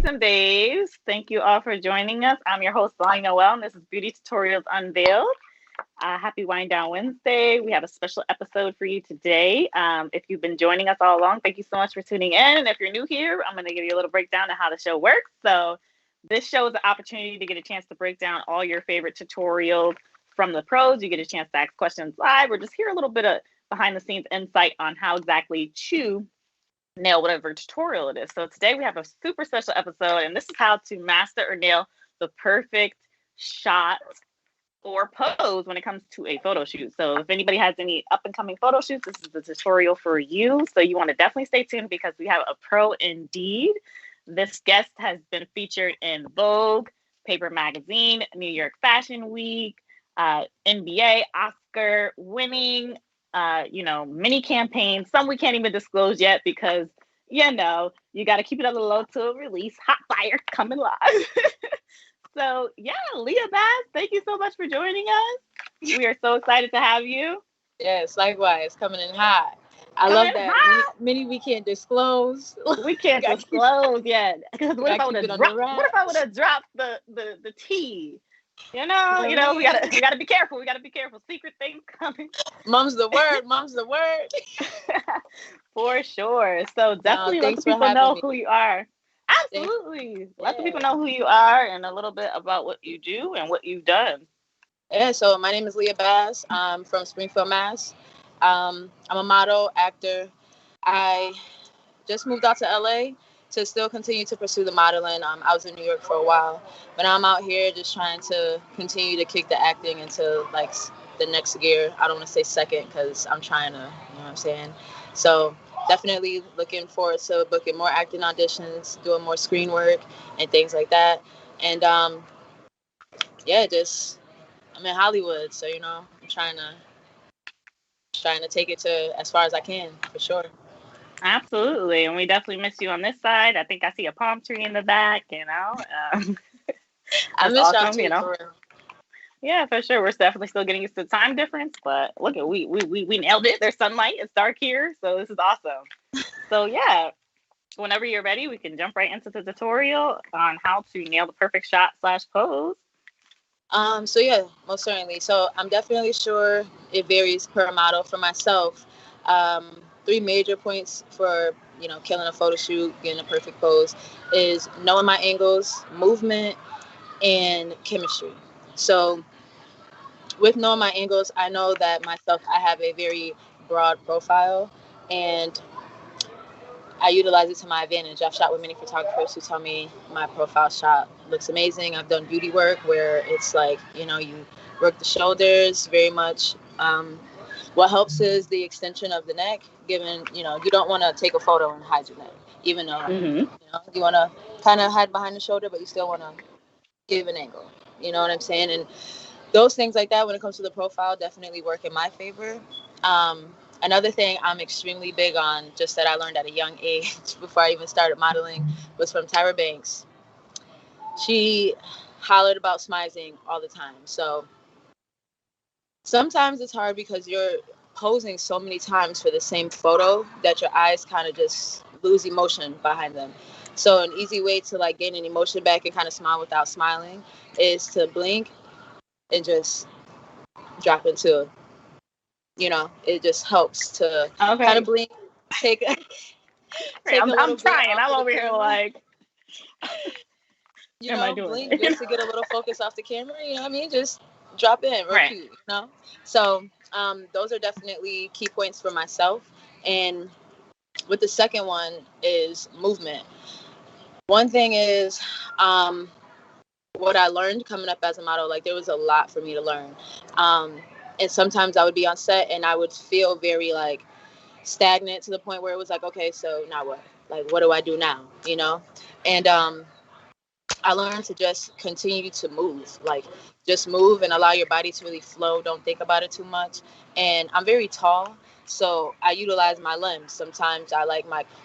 and babes. Thank you all for joining us. I'm your host, Bonnie Noel, and this is Beauty Tutorials Unveiled. Happy Wind Down Wednesday. We have a special episode for you today. If you've been joining us all along, thank you so much for tuning in. And if you're new here, I'm going to give you a little breakdown of how the show works. So, this show is an opportunity to get a chance to break down all your favorite tutorials from the pros. You get a chance to ask questions live or just hear a little bit of behind the scenes insight on how exactly to nail whatever tutorial it is. So today we have a super special episode, and this is how to master or nail the perfect shot or pose when it comes to a photo shoot. So if anybody has any up and coming photo shoots, this is the tutorial for you. So you want to definitely stay tuned because we have a pro indeed. This guest has been featured in Vogue, Paper Magazine, New York Fashion Week, NBA, Oscar winning, mini campaigns. Some we can't even disclose yet because, you got to keep it on the low till release. Hot fire coming live. So, Leah Bass, thank you so much for joining us. We are so excited to have you. Yes, likewise, coming in hot. I love that. Many we can't disclose. We can't disclose yet. Because what if I would have dropped the tea? We gotta be careful. We gotta be careful. Secret things coming. Mom's the word. For sure. So definitely let the people know who you are. Absolutely. Let the people know who you are and a little bit about what you do and what you've done. Yeah, so my name is Leah Bass. I'm from Springfield, Mass. I'm a model, actor. I just moved out to LA to still continue to pursue the modeling. I was in New York for a while, but I'm out here just trying to continue to kick the acting into like the next gear. I don't want to say second because I'm trying to, you know what I'm saying? So definitely looking forward to booking more acting auditions, doing more screen work and things like that. And I'm in Hollywood, so I'm trying to take it to as far as I can for sure. Absolutely, and we definitely miss you on this side. I think I see a palm tree in the back. I miss awesome, y'all too. Yeah, for sure. We're definitely still getting used to the time difference, but look at we nailed it. There's sunlight. It's dark here, so this is awesome. So whenever you're ready, we can jump right into the tutorial on how to nail the perfect shot / pose. Most certainly. So I'm definitely sure it varies per model. For myself, 3 major points for killing a photo shoot, getting a perfect pose is knowing my angles, movement, and chemistry. So with knowing my angles, I know that myself, I have a very broad profile, and I utilize it to my advantage. I've shot with many photographers who tell me my profile shot looks amazing. I've done beauty work where it's like, you work the shoulders very much. What helps is the extension of the neck, given, you don't want to take a photo and hide your neck, even though, you want to kind of hide behind the shoulder, but you still want to give an angle. You know what I'm saying? And those things like that, when it comes to the profile, definitely work in my favor. Another thing I'm extremely big on, just that I learned at a young age before I even started modeling, was from Tyra Banks. She hollered about smizing all the time. So sometimes it's hard because you're posing so many times for the same photo that your eyes kind of just lose emotion behind them. So an easy way to like gain an emotion back and kind of smile without smiling is to blink and just drop into, it just helps to kind of blink, take a I'm trying. I'm over here like, blink just to get a little focus off the camera. Just drop in real cute, So those are definitely key points for myself. And with the second one is movement. One thing is what I learned coming up as a model, like there was a lot for me to learn. And sometimes I would be on set and I would feel very like stagnant to the point where it was like, okay, so now what? Like, what do I do now? And I learned to just continue to move, like just move and allow your body to really flow. Don't think about it too much. And I'm very tall, so I utilize my limbs. Sometimes I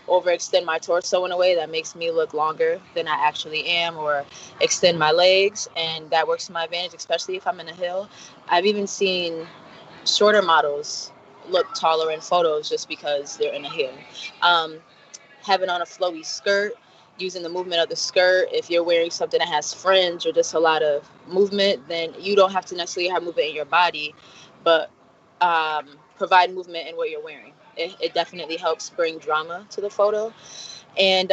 overextend my torso in a way that makes me look longer than I actually am, or extend my legs, and that works to my advantage, especially if I'm in a hill. I've even seen shorter models look taller in photos just because they're in a hill. Having on a flowy skirt, using the movement of the skirt. If you're wearing something that has fringe or just a lot of movement, then you don't have to necessarily have movement in your body, but provide movement in what you're wearing. It definitely helps bring drama to the photo. And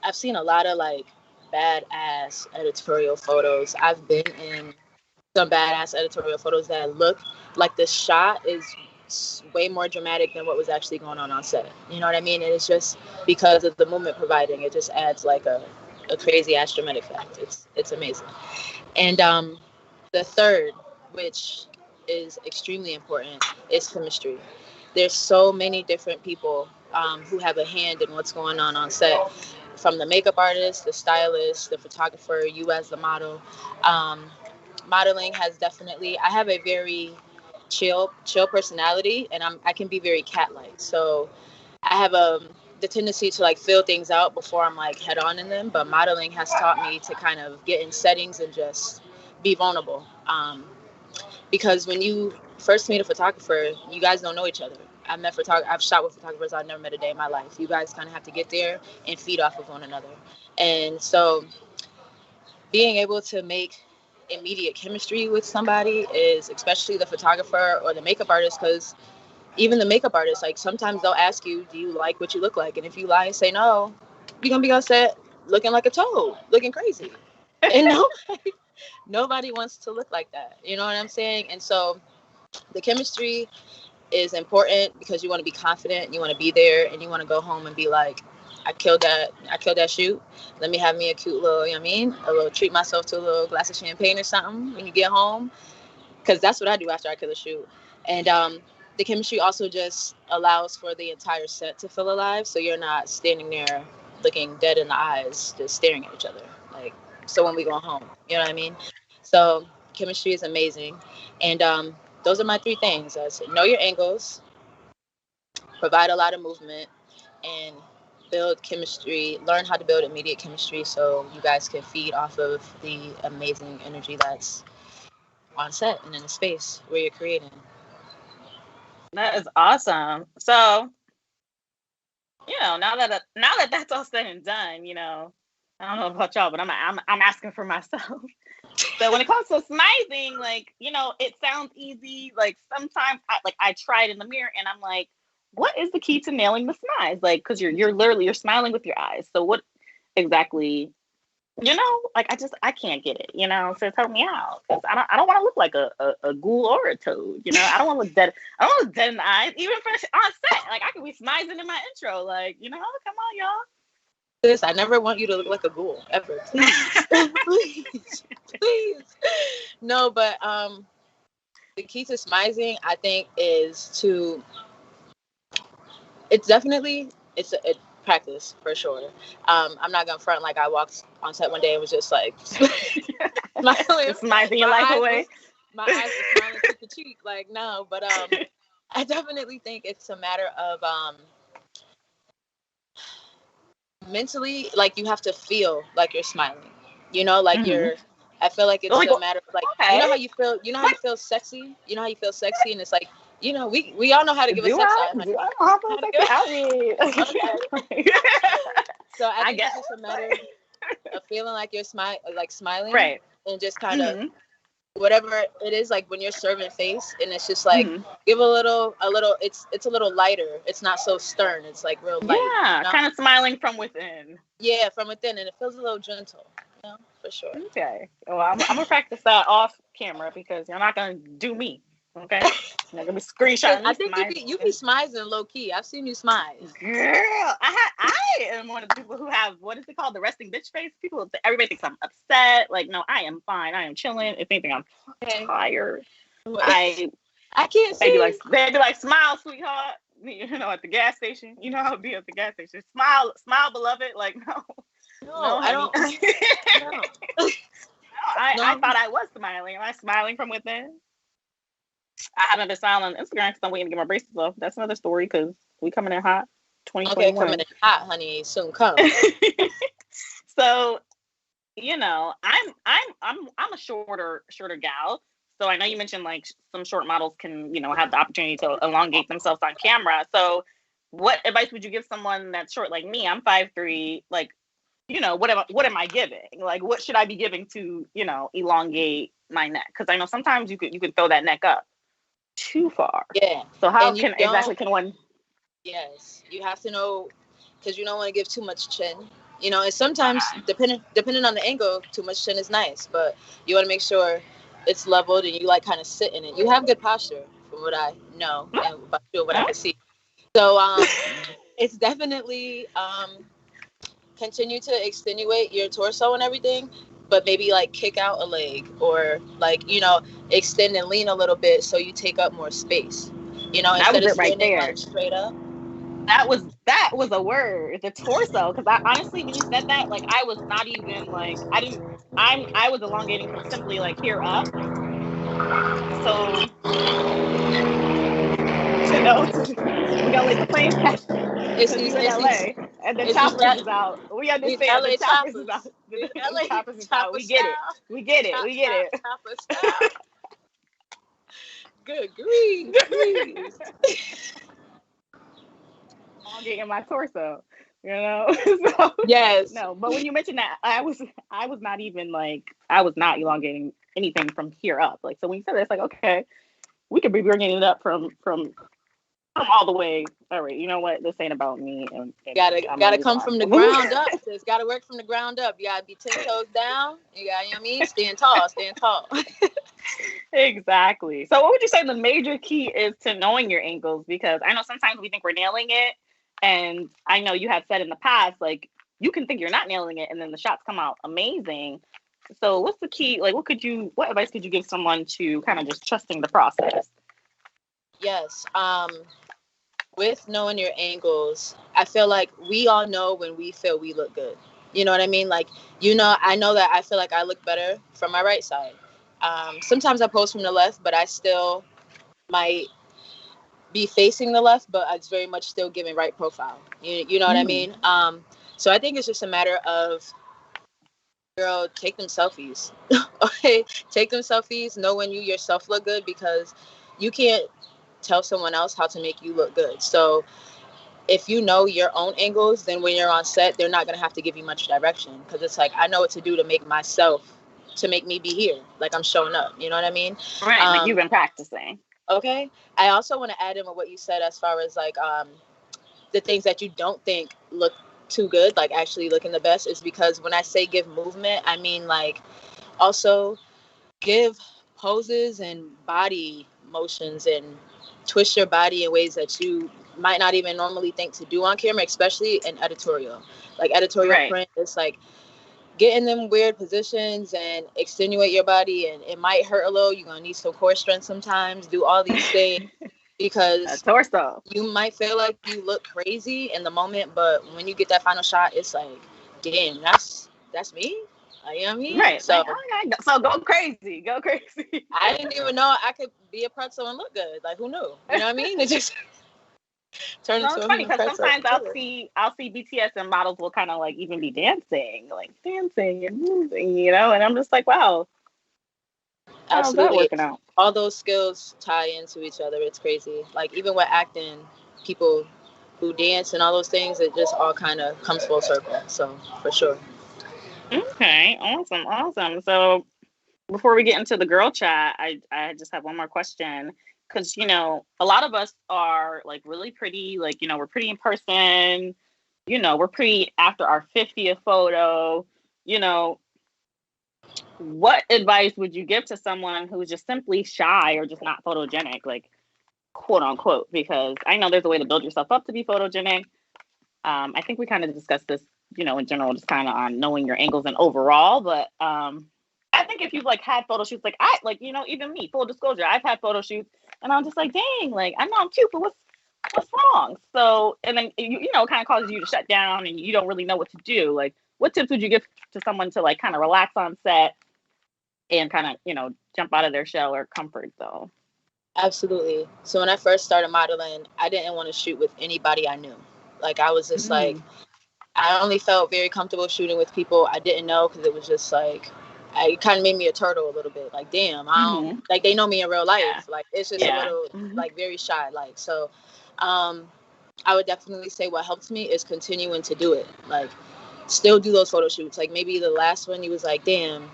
I've seen a lot of like badass editorial photos. I've been in some badass editorial photos that look like the shot is way more dramatic than what was actually going on set. You know what I mean? And it's just because of the movement providing, it just adds like a crazy ass dramatic effect. It's amazing. And the third, which is extremely important, is chemistry. There's so many different people who have a hand in what's going on set, from the makeup artist, the stylist, the photographer, you as the model. Modeling has definitely, I have a very chill personality, and I can be very cat-like. So I have the tendency to like feel things out before I'm like head on in them. But modeling has taught me to kind of get in settings and just be vulnerable. Because when you first meet a photographer, you guys don't know each other. I've shot with photographers I've never met a day in my life. You guys kind of have to get there and feed off of one another. And so being able to make immediate chemistry with somebody is, especially the photographer or the makeup artist, because even the makeup artist, like sometimes they'll ask you, do you like what you look like? And if you lie and say no, you're gonna be on set looking like a toad, looking crazy. And nobody wants to look like that. You know what I'm saying? And so the chemistry is important because you want to be confident, you want to be there, and you want to go home and be like, I killed that shoot. Let me have me a cute little, you know what I mean? A little, treat myself to a little glass of champagne or something when you get home. Because that's what I do after I kill a shoot. And the chemistry also just allows for the entire set to feel alive. So you're not standing there looking dead in the eyes, just staring at each other. Like, so when we go home, you know what I mean? So chemistry is amazing. And those are my three things. Know your angles, provide a lot of movement, and build chemistry, learn how to build immediate chemistry so you guys can feed off of the amazing energy that's on set and in the space where you're creating. That is awesome. So, you know, now that that's all said and done, you know, I don't know about y'all, but I'm asking for myself. So when it comes to smizing, like, you know, it sounds easy. Like sometimes I try it in the mirror and I'm like, what is the key to nailing the smize? Like, because you're smiling with your eyes. So what exactly, you know, like I can't get it, you know, so help me out. Because I don't want to look like a ghoul or a toad, you know. I don't want to look dead. I don't want to look dead in the eyes, even for on set. Like I could be smizing in my intro, like, you know, come on, y'all. I never want you to look like a ghoul ever. Please. please. No, but the key to smizing, I think, is to, it's a practice for sure. I'm not gonna front like I walked on set one day and was just like smiling, smizing your life away. My eyes were smiling cheek to cheek, like no. But I definitely think it's a matter of mentally, like you have to feel like you're smiling. You know, like I feel like it's a matter of like, okay. You know how you feel. You know how you feel sexy. You know how you feel sexy, and it's like, you know, we all know how to give a sex sign. So I guess it's a matter of feeling like you're smiling, right? And just kind of whatever it is, like when you're serving face, and it's just like give a little. It's a little lighter. It's not so stern. It's like real light. Yeah, you know? Kind of smiling from within. Yeah, from within, and it feels a little gentle. You know, for sure. Okay. Well, I'm gonna practice that off camera because you're not gonna do me. Okay. You're gonna be screenshotting. I think you be smizing low key. I've seen you smize. Girl, I am one of the people who have, what is it called, the resting bitch face. Everybody thinks I'm upset. Like, no, I am fine. I am chilling. If anything, I'm tired. I can't see. They'd be like, smile, sweetheart. You know, at the gas station. You know how it be at the gas station. Smile, beloved. Like, no, I don't. No. I thought I was smiling. Am I smiling from within? I haven't been smiling on Instagram because I'm waiting to get my braces off. That's another story because we coming in hot. 2021. Okay, coming in hot, honey. Soon come. So, you know, I'm a shorter gal. So I know you mentioned like some short models can, you know, have the opportunity to elongate themselves on camera. So what advice would you give someone that's short like me? I'm 5'3", like, what am I giving? Like, what should I be giving to, elongate my neck? Because I know sometimes you could throw that neck up too far. Yeah. So how can one? Yes, you have to know, because you don't want to give too much chin. And sometimes depending on the angle, too much chin is nice, but you want to make sure it's leveled and you like kind of sit in it. You have good posture from what I know and what I can see. So it's definitely continue to extenuate your torso and everything, but maybe like kick out a leg or like, extend and lean a little bit so you take up more space. Instead of standing like straight up. That was a word, the torso. Because I honestly, when you said that, like I was not even like I was elongating from simply like here up. So we gotta let the plane pass. It's in LA, and the choppers is out. We understand the choppers is out. The choppers is out. We get it. We get it. Good grief. Elongating my torso, So, yes. No, but when you mentioned that, I was not even like I was not elongating anything from here up. Like, so when you said that, it's like, okay, we could be bringing it up from all the way. All right, you know what? This ain't about me. And gotta come from the ground up. It's gotta work from the ground up. You gotta be 10 toes down. You gotta, stand tall. Exactly. So what would you say the major key is to knowing your angles? Because I know sometimes we think we're nailing it. And I know you have said in the past, like, you can think you're not nailing it and then the shots come out amazing. So what's the key? Like, what advice could you give someone to kind of just trusting the process? Yes. With knowing your angles, I feel like we all know when we feel we look good. You know what I mean? Like, I know that I feel like I look better from my right side. Sometimes I pose from the left, but I still might be facing the left, but it's very much still giving right profile. You know what I mean? So I think it's just a matter of, girl, take them selfies. Okay, take them selfies. Know when you yourself look good, because you can't tell someone else how to make you look good. So if you know your own angles, then when you're on set, they're not going to have to give you much direction, because it's like, I know what to do to make me be here. Like, I'm showing up. You know what I mean? Right. Like, you've been practicing. Okay. I also want to add in with what you said as far as like the things that you don't think look too good, like actually looking the best, is because when I say give movement, I mean like also give poses and body motions and twist your body in ways that you might not even normally think to do on camera, especially in editorial. Like editorial print, it's like get in them weird positions and extenuate your body, and it might hurt a little. You're gonna need some core strength sometimes. Do all these things because torso. You might feel like you look crazy in the moment, but when you get that final shot, it's like, damn, that's me. You know what I mean? Right. So, so go crazy. I didn't even know I could be a pretzel and look good. Like, who knew? You know what I mean? It just turned into a funny because sometimes I'll see BTS and models will kind of like even be dancing and moving, and I'm just like, wow. How's that working out? All those skills tie into each other. It's crazy. Like, even with acting, people who dance and all those things, it just all kind of comes full circle. So, for sure. Okay, awesome. So, before we get into the girl chat, I just have one more question. Because, a lot of us are like really pretty, like, we're pretty in person, we're pretty after our 50th photo, what advice would you give to someone who's just simply shy or just not photogenic, like, quote unquote? Because I know there's a way to build yourself up to be photogenic. I think we kind of discussed this, in general, just kind of on knowing your angles and overall, but I think if you've like had photo shoots, like I like, even me, full disclosure, I've had photo shoots and I'm just like, dang, like I know I'm cute, but what's wrong? So, and then it kind of causes you to shut down and you don't really know what to do. Like, what tips would you give to someone to like kind of relax on set and kind of, jump out of their shell or comfort zone? Absolutely. So when I first started modeling, I didn't want to shoot with anybody I knew. Like, I was just like, I only felt very comfortable shooting with people I didn't know, because it was just like, it kind of made me a turtle a little bit. Like, damn, I don't, like, they know me in real life. Like, it's just a little, like, very shy. Like, so, I would definitely say what helped me is continuing to do it. Like, still do those photo shoots. Like, maybe the last one you was like, damn,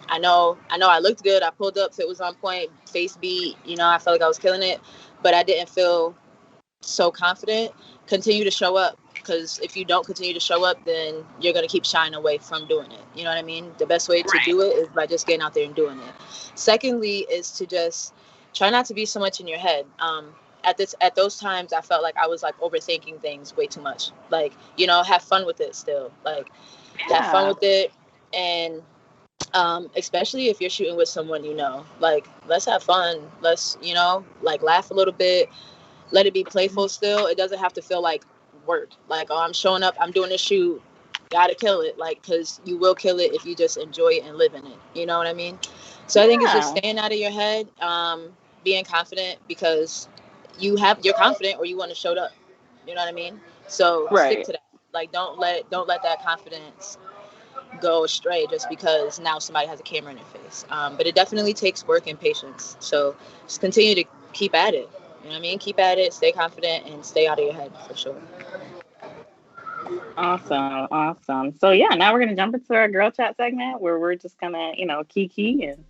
I looked good. I pulled up, fit was on point, face beat. I felt like I was killing it, but I didn't feel so confident. Continue to show up, because if you don't continue to show up, then you're going to keep shying away from doing it. You know what I mean? The best way to Right. do it is by just getting out there and doing it. Secondly is to just try not to be so much in your head. At those times, I felt like I was like overthinking things way too much. Like, have fun with it still. Like, have fun Yeah. with it. And especially if you're shooting with someone, like, let's have fun. Let's, like, laugh a little bit. Let it be playful still. It doesn't have to feel like work. Like, oh, I'm showing up, I'm doing a shoot, gotta kill it. Like, because you will kill it if you just enjoy it and live in it. You know what I mean? So I think it's just Yeah. staying out of your head, being confident, because you're confident or you want to show up. You know what I mean? So stick Right. to that. Like, don't let that confidence go astray just because now somebody has a camera in their face. But it definitely takes work and patience. So just continue to keep at it. You know what I mean? Keep at it, stay confident, and stay out of your head for sure. Awesome. Awesome. So yeah, now we're gonna jump into our girl chat segment where we're just gonna, kiki and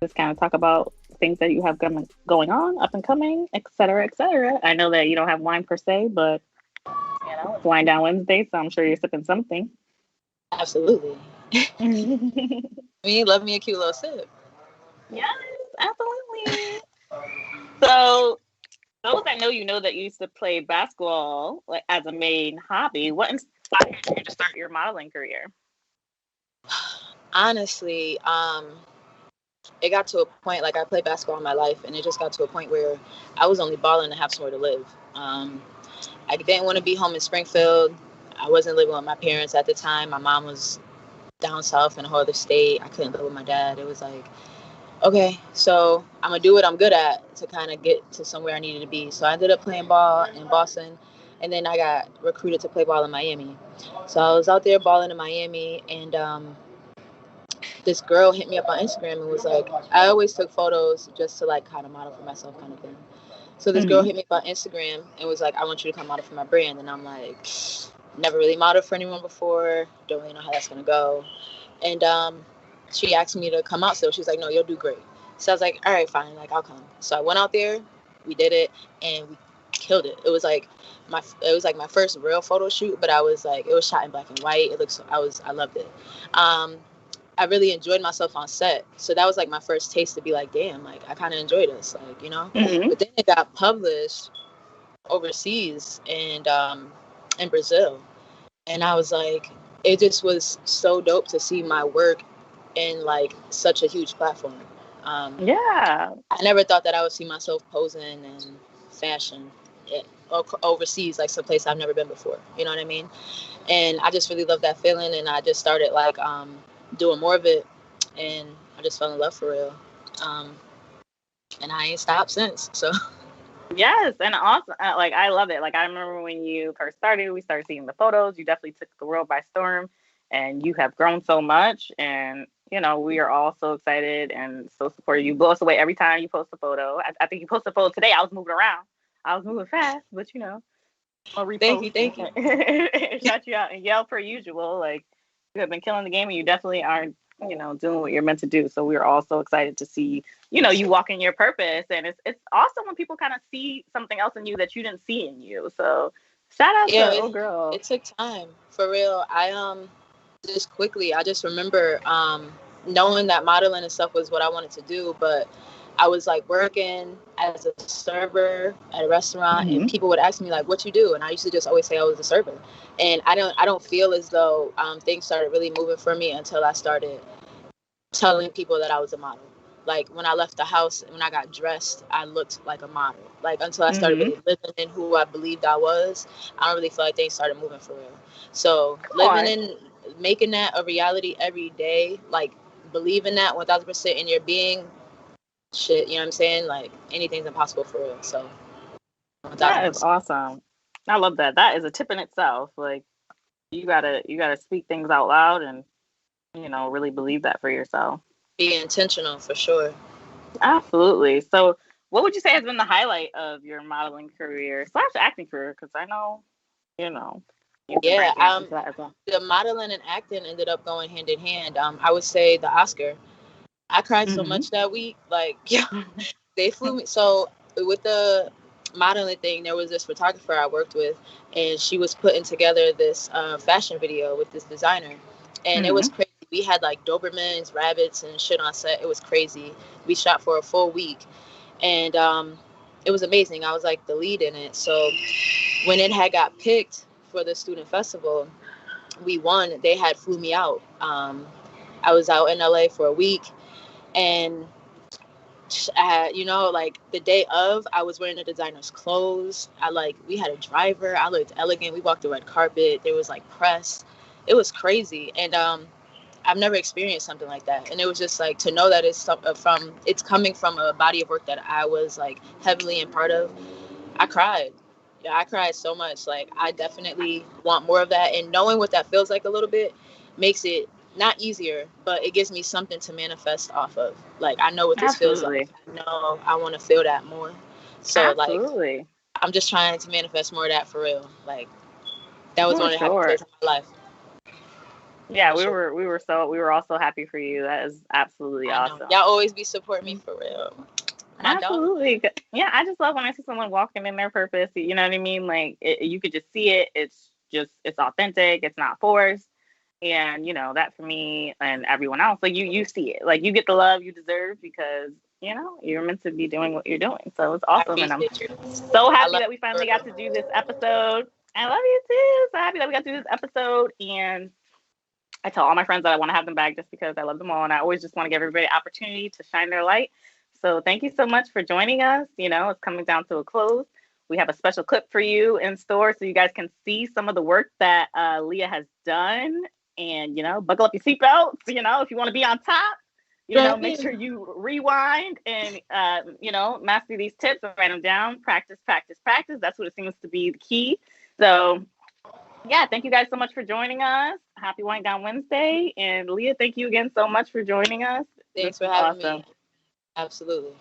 just kind of talk about things that you have going on, up and coming, et cetera, et cetera. I know that you don't have wine per se, but it's Wine Down Wednesday, so I'm sure you're sipping something. Absolutely. Yes, Me, love me a cute little sip. absolutely. So those that know that you used to play basketball like as a main hobby. What inspired you to start your modeling career? Honestly, it got to a point, like, I played basketball in my life, and it just got to a point where I was only balling to have somewhere to live. I didn't want to be home in Springfield. I wasn't living with my parents at the time. My mom was down south in a whole other state. I couldn't live with my dad. It was like, okay, so I'm gonna do what I'm good at to kind of get to somewhere I needed to be. So I ended up playing ball in Boston, and then I got recruited to play ball in Miami. So I was out there balling in Miami, and this girl hit me up on Instagram and was like, I always took photos just to like kind of model for myself, kind of thing. So this girl Mm-hmm. hit me up on Instagram and was like, I want you to come model for my brand. And I'm like, never really modeled for anyone before, don't really know how that's gonna go. And she asked me to come out, so she was like, no, you'll do great. So I was like, all right, fine, like, I'll come. So I went out there, we did it, and we killed it. It was like my first real photo shoot, but I was like, it was shot in black and white. I loved it. I really enjoyed myself on set. So that was like my first taste to be like, damn, like, I kind of enjoy this, like. Mm-hmm. But then it got published overseas and in Brazil. And I was like, it just was so dope to see my work in like such a huge platform. Yeah. I never thought that I would see myself posing in fashion overseas, like someplace I've never been before. You know what I mean? And I just really love that feeling, and I just started like doing more of it, and I just fell in love for real. Um, and I ain't stopped since. So Yes, and awesome. Like I love it. Like I remember when you first started, we started seeing the photos. You definitely took the world by storm, and you have grown so much. And we are all so excited and so supportive. You blow us away every time you post a photo. I think you posted a photo today. I was moving around. I was moving fast, but I'll thank repost you, thank you. and shout you out and yell per usual. Like you have been killing the game, and you definitely are. Doing what you're meant to do. So we're all so excited to see you walk in your purpose, and it's awesome when people kind of see something else in you that you didn't see in you. So shout out Yeah, to girl. it took time for real. Just quickly, I just remember knowing that modeling and stuff was what I wanted to do, but I was like working as a server at a restaurant, and Mm-hmm. people would ask me like, "What you do?" And I used to just always say I was a server. And I don't feel as though things started really moving for me until I started telling people that I was a model. Like when I left the house, when I got dressed, I looked like a model. Like until I started Mm-hmm. really living in who I believed I was, I don't really feel like things started moving for real. So Come living on. in, making that a reality every day, like believing that 1000% in your being, shit, you know what I'm saying? Like anything's impossible for real. So That is 1000%. awesome. I love that. That is a tip in itself. Like you gotta speak things out loud and really believe that for yourself. Be intentional for sure. Absolutely. So what would you say has been the highlight of your modeling career / acting career? Because I know, you know. Yeah, the modeling and acting ended up going hand in hand. I would say the Oscar. I cried so much that week. Like, yeah, they flew me. So with the modeling thing, there was this photographer I worked with, and she was putting together this fashion video with this designer, and it was crazy. We had like Dobermans, rabbits, and shit on set. It was crazy. We shot for a full week, and it was amazing. I was like the lead in it. So when it had got picked for the student festival, we won. They had flew me out. I was out in LA for a week, and you know, like the day of, I was wearing the designer's clothes. We had a driver. I looked elegant. We walked the red carpet. There was like press. It was crazy, and I've never experienced something like that. And it was just like to know that it's coming from a body of work that I was like heavily in part of. I cried. Yeah, I cried so much. Like, I definitely want more of that. And knowing what that feels like a little bit makes it not easier, but it gives me something to manifest off of. Like, I know what this feels like. I know I want to feel that more. So, like, I'm just trying to manifest more of that for real. Like, that was one of the happiest days of my life. Yeah, we were also happy for you. That is absolutely awesome. Y'all always be supporting me for real. Absolutely. Yeah, I just love when I see someone walking in their purpose. You know what I mean? Like, you could just see it. It's authentic. It's not forced. And, you know, that for me and everyone else, like, you see it. Like, you get the love you deserve because, you know, you're meant to be doing what you're doing. So it's awesome. And I'm so happy that we finally got to do this episode. I love you too. So happy that we got to do this episode. And I tell all my friends that I want to have them back just because I love them all. And I always just want to give everybody an opportunity to shine their light. So thank you so much for joining us. You know, it's coming down to a close. We have a special clip for you in store so you guys can see some of the work that Leah has done. And, you know, buckle up your seatbelts. You know, if you want to be on top, you know, make sure you rewind and, you know, master these tips and write them down. Practice, practice, practice. That's what it seems to be the key. So, yeah, thank you guys so much for joining us. Happy Wind Down Wednesday. And Leah, thank you again so much for joining us. Thanks for having me. Absolutely.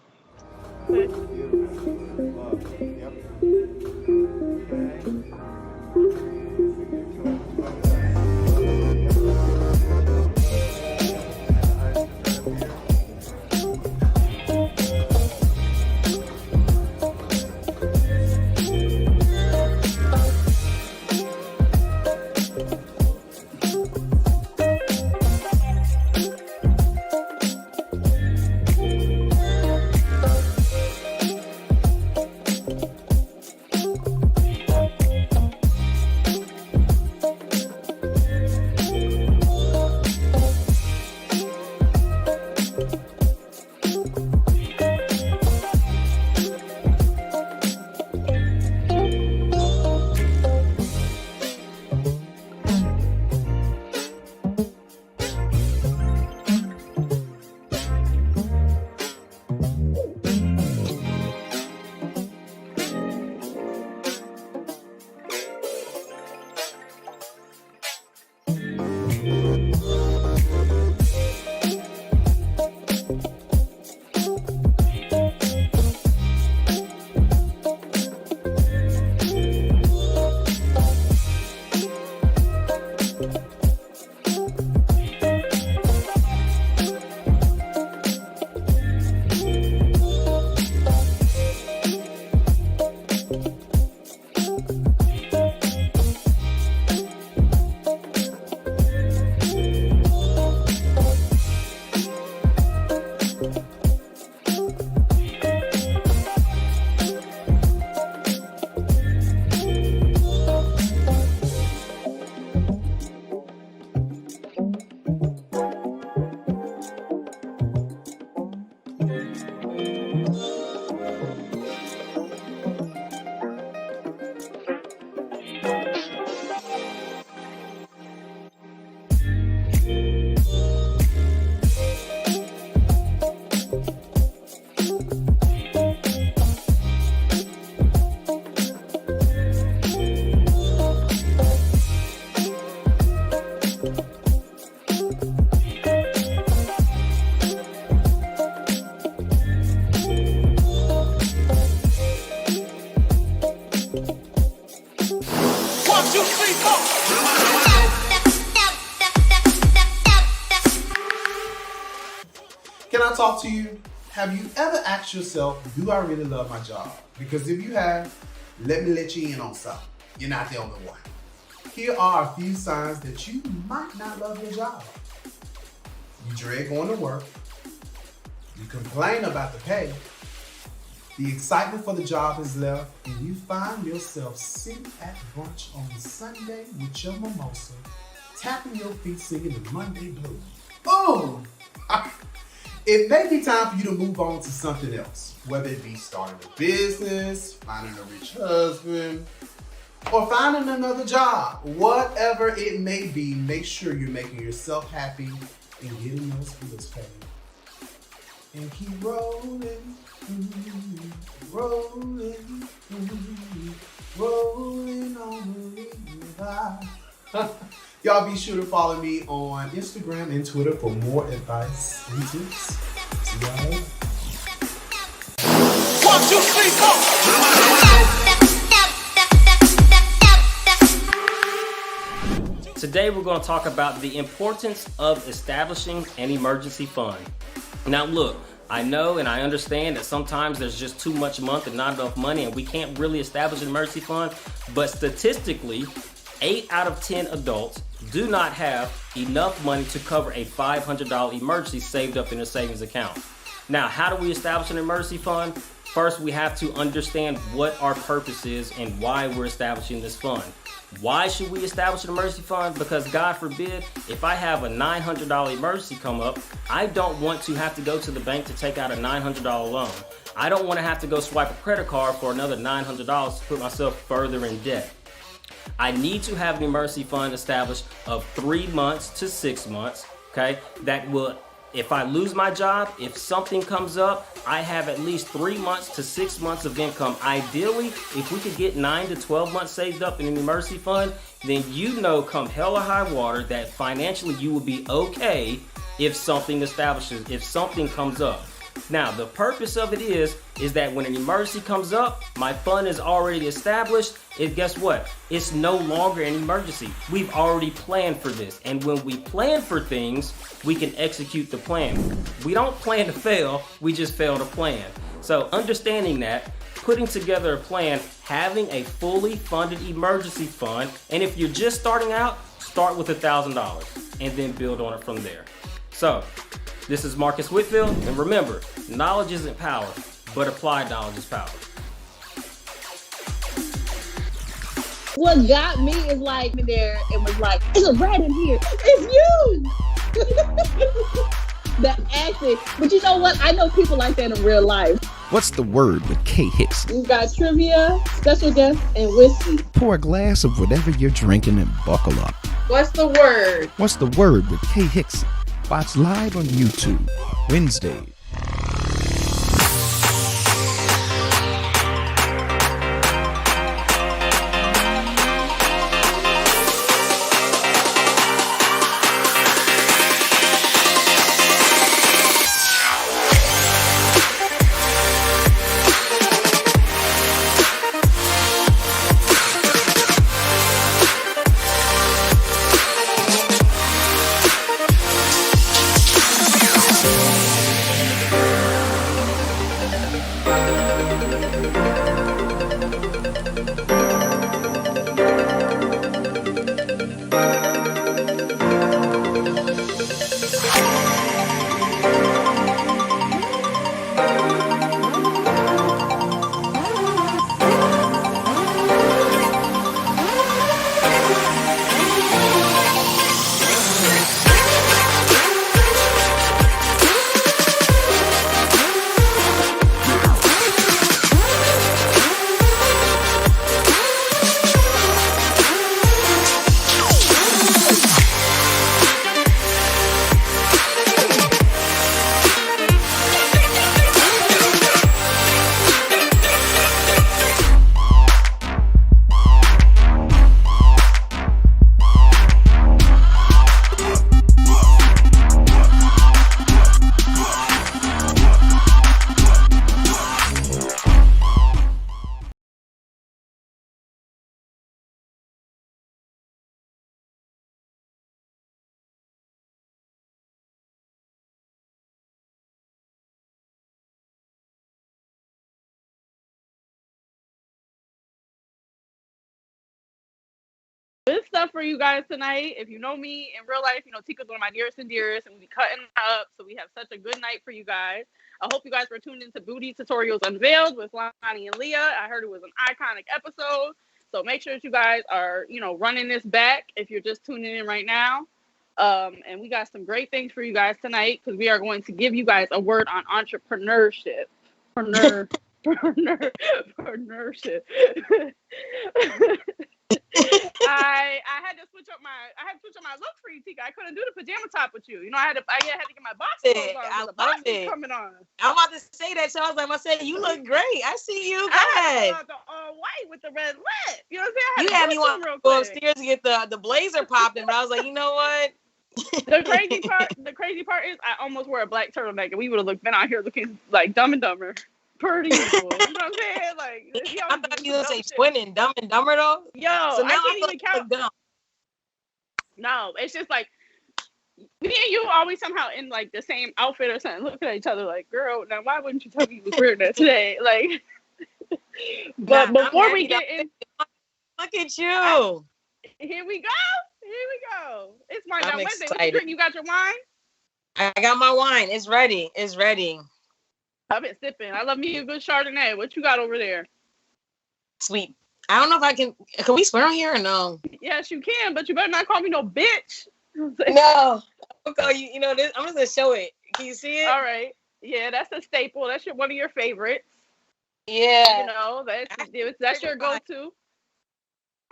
Can I talk to you? Have you ever asked yourself, do I really love my job? Because if you have, let me let you in on something. You're not the only one. Here are a few signs that you might not love your job. You dread going to work. You complain about the pay. The excitement for the job is left, and you find yourself sitting at brunch on Sunday with your mimosa, tapping your feet singing the Monday blues. Boom! It may be time for you to move on to something else, whether it be starting a business, finding a rich husband, or finding another job. Whatever it may be, make sure you're making yourself happy and getting those bills paid. And keep rolling, rolling, rolling on the river. Y'all be sure to follow me on Instagram and Twitter for more advice and tips. See y'all later. 1, 2, 3, 4. Today we're going to talk about the importance of establishing an emergency fund. Now look, I know and I understand that sometimes there's just too much month and not enough money and we can't really establish an emergency fund, but statistically, 8 out of 10 adults do not have enough money to cover a $500 emergency saved up in a savings account. Now, how do we establish an emergency fund? First, we have to understand what our purpose is and why we're establishing this fund. Why should we establish an emergency fund? Because God forbid, if I have a $900 emergency come up, I don't want to have to go to the bank to take out a $900 loan. I don't want to have to go swipe a credit card for another $900 to put myself further in debt. I need to have an emergency fund established of 3 months to 6 months, okay? That will, if I lose my job, if something comes up, I have at least 3 months to 6 months of income. Ideally, if we could get 9 to 12 months saved up in an emergency fund, then you know come hell or high water that financially you will be okay if something establishes, if something comes up. Now, the purpose of it is that when an emergency comes up, my fund is already established, and guess what? It's no longer an emergency. We've already planned for this. And when we plan for things, we can execute the plan. We don't plan to fail, we just fail to plan. So understanding that, putting together a plan, having a fully funded emergency fund, and if you're just starting out, start with $1,000 and then build on it from there. So, this is Marcus Whitfield, and remember, knowledge isn't power, but applied knowledge is power. What got me is like there and was like, "There's a rat in here. It's you." The accent, but you know what? I know people like that in real life. What's the word with Kay Hicks? We've got trivia, special guests, and whiskey. Pour a glass of whatever you're drinking and buckle up. What's the word? What's the word with Kay Hicks? Watch live on YouTube Wednesday. good stuff for you guys tonight. If you know me in real life, you know Tika's one of my dearest and dearest, and we be cutting up. So we have such a good night for you guys. I hope you guys were tuned into Booty Tutorials Unveiled with Lonnie and Leah. I heard it was an iconic episode. So make sure that you guys are, you know, running this back if you're just tuning in right now. And we got some great things for you guys tonight because we are going to give you guys a word on entrepreneurship. Entrepreneurship. I had to switch up my look for you, Tika. I couldn't do the pajama top with you. You know, I had to get my box clothes on. The box was coming on. I'm about to say that, so I was like, I said, you look great. I see you. Go ahead. The all white with the red lip. You know what I'm saying? You had me want to go upstairs to get the blazer popping, but I was like, you know what? The crazy part is I almost wore a black turtleneck, and we would have been out here looking like Dumb and Dumber. Pretty usual. You know what I'm saying? Like, I thought you would say Twinning, Dumb and Dumber though. Yo, so now I can't even count. Dumb. No, it's just like me and you always somehow in like the same outfit or something, looking at each other like, girl, now why wouldn't you tell me you was wearing that today? Like, but before we get in, look at you. Here we go. It's Wine Down Wednesday. What you drink? You got your wine? I got my wine. It's ready. I've been sipping. I love me a good Chardonnay. What you got over there? Sweet. I don't know if I can we swear on here or no? Yes, you can, but you better not call me no bitch. No. I'll call you, this, I'm just going to show it. Can you see it? All right. Yeah, that's a staple. That's one of your favorites. Yeah. You know, that's your go-to.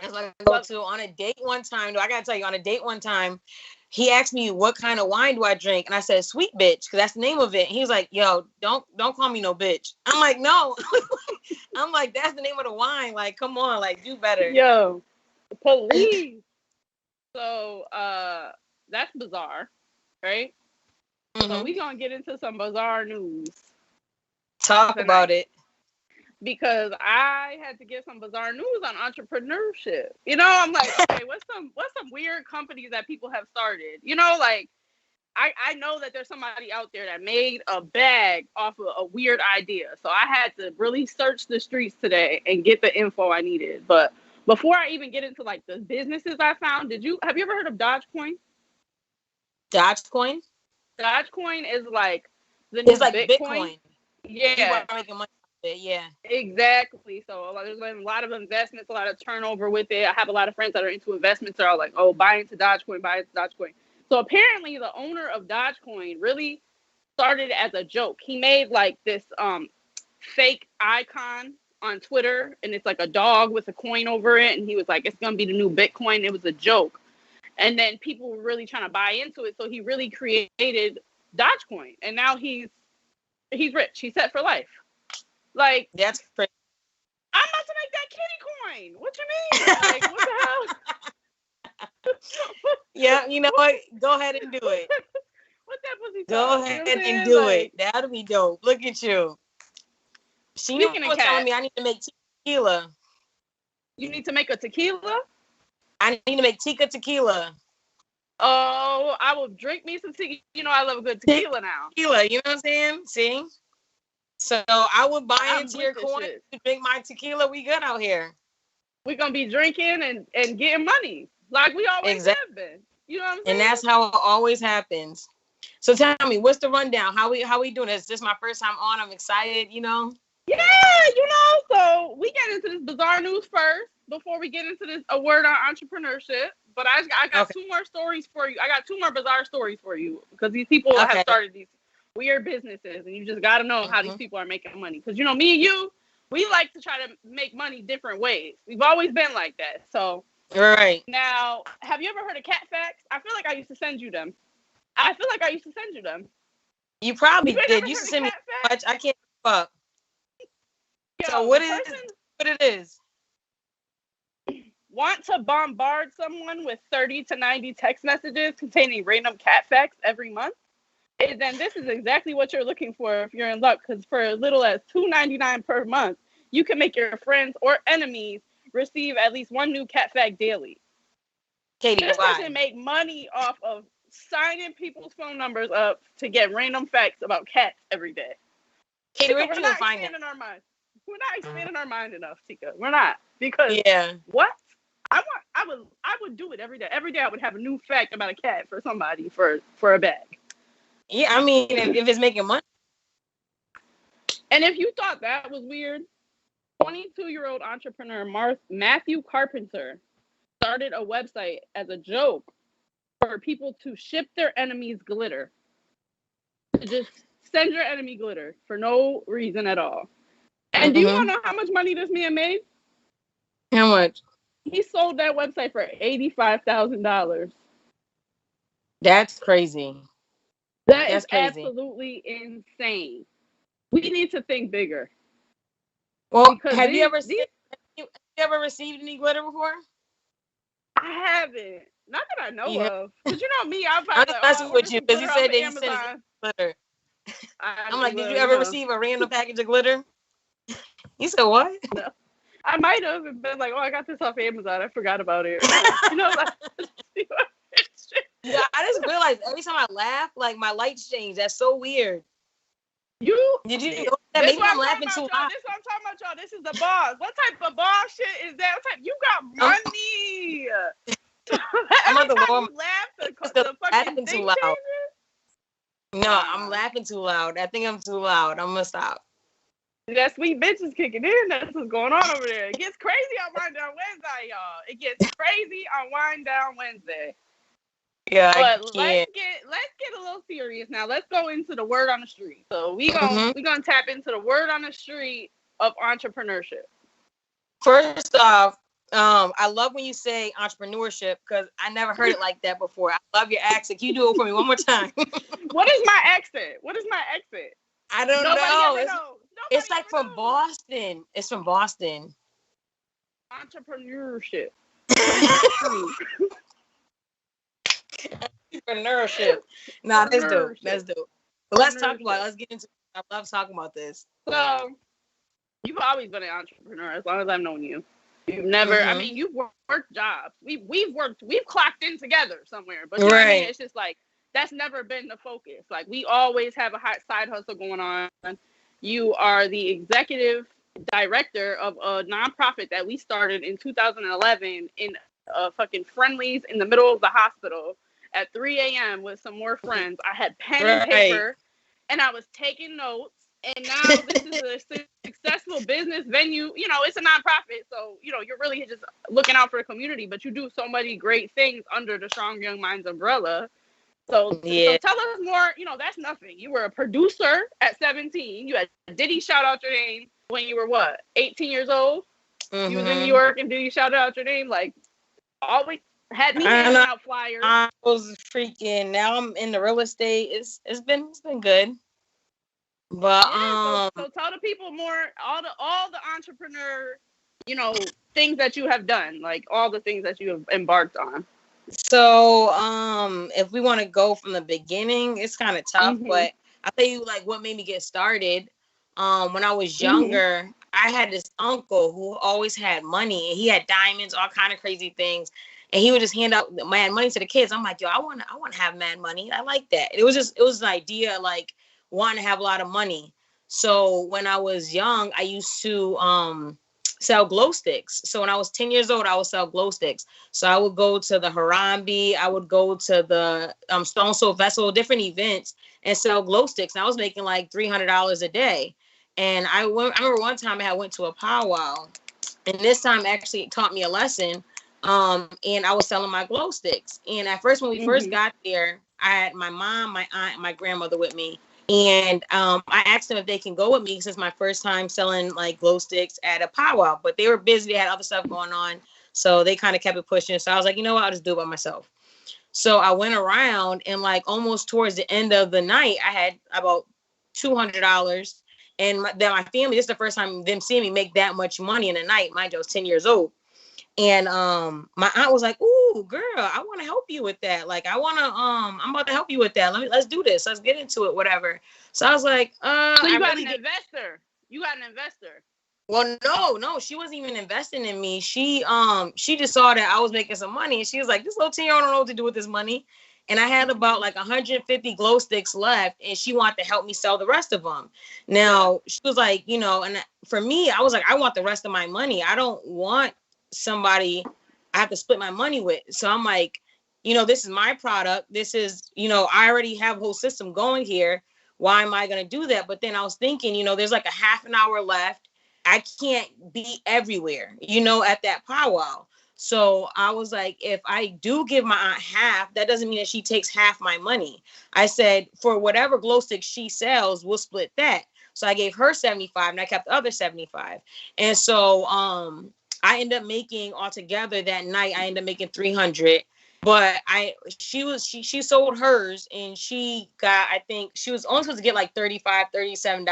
That's like a go-to. On a date one time, though, I got to tell you, on a date one time, he asked me what kind of wine do I drink, and I said sweet bitch because that's the name of it. He was like, "Yo, don't call me no bitch." I'm like, "No," I'm like, "That's the name of the wine. Like, come on, like, do better." Yo, police. So, that's bizarre, right? Mm-hmm. So we gonna get into some bizarre news. Talk about it. Because I had to get some bizarre news on entrepreneurship. You know, I'm like, okay, what's some weird companies that people have started? You know, like I know that there's somebody out there that made a bag off of a weird idea. So I had to really search the streets today and get the info I needed. But before I even get into like the businesses I found, have you ever heard of Dogecoin? Dogecoin? Dogecoin is like the new Bitcoin. Yeah. People are making money. Yeah, exactly. So there's been a lot of investments, a lot of turnover with it. I have a lot of friends that are into investments that are like, oh, buy into Dogecoin. So apparently the owner of Dogecoin really started as a joke. He made like this fake icon on Twitter, and it's like a dog with a coin over it, and he was like, it's gonna be the new Bitcoin. It was a joke, and then people were really trying to buy into it, so he really created Dogecoin, and now he's rich. He's set for life. Like, that's crazy. I'm about to make that kitty coin. What you mean? Like, what the hell? Yeah, you know what? Go ahead and do it. What that pussy Go ahead and do it. That'll be dope. Look at you. She was telling me I need to make tequila. You need to make a tequila? I need to make Tika tequila. Oh, I will drink me some tequila. You know I love a good tequila now. Tequila, you know what I'm saying? See? So I would buy into your coin to drink my tequila. We good out here. We're going to be drinking and getting money like we always have been. You know what I'm saying? And that's how it always happens. So tell me, what's the rundown? How we doing? Is this my first time on? I'm excited, Yeah, so we get into this bizarre news first before we get into this a word on entrepreneurship. But I got two more stories for you. I got two more bizarre stories for you because these people have started these weird businesses, and you just got to know how these people are making money. Because, me and you, we like to try to make money different ways. We've always been like that. So, right. Now, have you ever heard of Cat Facts? I feel like I used to send you them. You probably did. You used to send me so much. I can't fuck. So what it is? Want to bombard someone with 30 to 90 text messages containing random cat facts every month? And then this is exactly what you're looking for if you're in luck, because for as little as $2.99 per month, you can make your friends or enemies receive at least one new cat fact daily. Katie, this person make money off of signing people's phone numbers up to get random facts about cats every day. Katie, we're not expanding our mind. We're not expanding our mind enough, Tika. We're not, because what? I I would do it every day. Every day I would have a new fact about a cat for somebody for a bag. Yeah, I mean, if it's making money. And if you thought that was weird, 22-year-old entrepreneur Matthew Carpenter started a website as a joke for people to ship their enemies glitter. To just send your enemy glitter for no reason at all. And do you want to know how much money this man made? How much? He sold that website for $85,000. That's crazy. That's crazy. Absolutely insane. We need to think bigger. Well, have you ever received any glitter before? I haven't. Not that I know of. Because you know me, I'm just messing with you because you said they sent glitter. I'm like, did you ever receive a random package of glitter? You said what? No. I might have been like, oh, I got this off Amazon. I forgot about it. You know, like, yeah, I just realized every time I laugh, like my lights change. That's so weird. Did you know that? Maybe I'm laughing too loud. This is what I'm talking about, y'all. This is the boss. What type of boss shit is that? What type? You got money. I'm on the wall. The laughing too loud. No, I'm laughing too loud. I think I'm too loud. I'm gonna stop. That sweet bitch is kicking in. That's what's going on over there. It gets crazy on Wind Down Wednesday, y'all. It gets crazy on Wind Down Wednesday. Yeah, but let's get a little serious now. Let's go into the word on the street. So we gonna tap into the word on the street of entrepreneurship. First off, I love when you say entrepreneurship because I never heard it like that before. I love your accent. Can you do it for me one more time? What is my accent? I don't know. It's like from Boston. It's from Boston. Entrepreneurship. Entrepreneurship. Nah, that's dope. That's dope. But let's talk about it. Let's get into it. I love talking about this. So, you've always been an entrepreneur as long as I've known you. You've never, I mean, you've worked jobs. We've clocked in together somewhere. But you know what I mean? It's just like, that's never been the focus. Like, we always have a hot side hustle going on. You are the executive director of a nonprofit that we started in 2011 in fucking Friendly's in the middle of the hospital at 3 a.m. with some more friends. I had pen and paper, and I was taking notes. And now this is a successful business venue. You know, it's a nonprofit, so, you know, you're really just looking out for the community, but you do so many great things under the Strong Young Minds umbrella. So tell us more. You know, that's nothing. You were a producer at 17. You had Diddy shout out your name when you were, what, 18 years old? You was in New York and Diddy shouted out your name? Like, always had me handing out flyers. I was freaking, now I'm in the real estate. It's been good. But so tell the people more, all the entrepreneur, you know, things that you have done, like all the things that you have embarked on. So if we want to go from the beginning, it's kind of tough, but I'll tell you like what made me get started. When I was younger, I had this uncle who always had money, and he had diamonds, all kind of crazy things, and he would just hand out mad money to the kids. I'm like, yo, I want to have mad money. I like that. It was an idea like wanting to have a lot of money. So when I was young, I used to sell glow sticks. So when I was 10 years old, I would sell glow sticks. So I would go to the Harambe, I would go to the Stone Soul Festival, different events, and sell glow sticks. And I was making like $300 a day. And I remember one time I went to a powwow, and this time actually taught me a lesson. And I was selling my glow sticks. And at first, when we first got there, I had my mom, my aunt, and my grandmother with me. And I asked them if they can go with me since my first time selling like glow sticks at a powwow, but they were busy. They had other stuff going on. So they kind of kept it pushing. So I was like, you know what? I'll just do it by myself. So I went around, and like almost towards the end of the night, I had about $200. And then my family, this is the first time them seeing me make that much money in a night. Mind you, I was 10 years old. And my aunt was like, "Ooh, girl, I want to help you with that. Like, I'm about to help you with that. Let's do this. Let's get into it, whatever." So I was like, So you got an investor. You got an investor. Well, no, she wasn't even investing in me. She just saw that I was making some money, and she was like, "This little 10-year-old don't know what to do with this money." And I had about like 150 glow sticks left, and she wanted to help me sell the rest of them. Now she was like, you know, and for me, I was like, I want the rest of my money. I don't want somebody I have to split my money with. So I'm like, this is my product. This is, I already have a whole system going here. Why am I going to do that? But then I was thinking, there's like a half an hour left. I can't be everywhere, at that powwow. So I was like, if I do give my aunt half, that doesn't mean that she takes half my money. I said, for whatever glow stick she sells, we'll split that. So I gave her 75 and I kept the other 75. And so I ended up making altogether that night, I ended up making 300. But she sold hers and she got, I think she was only supposed to get like $35, $37,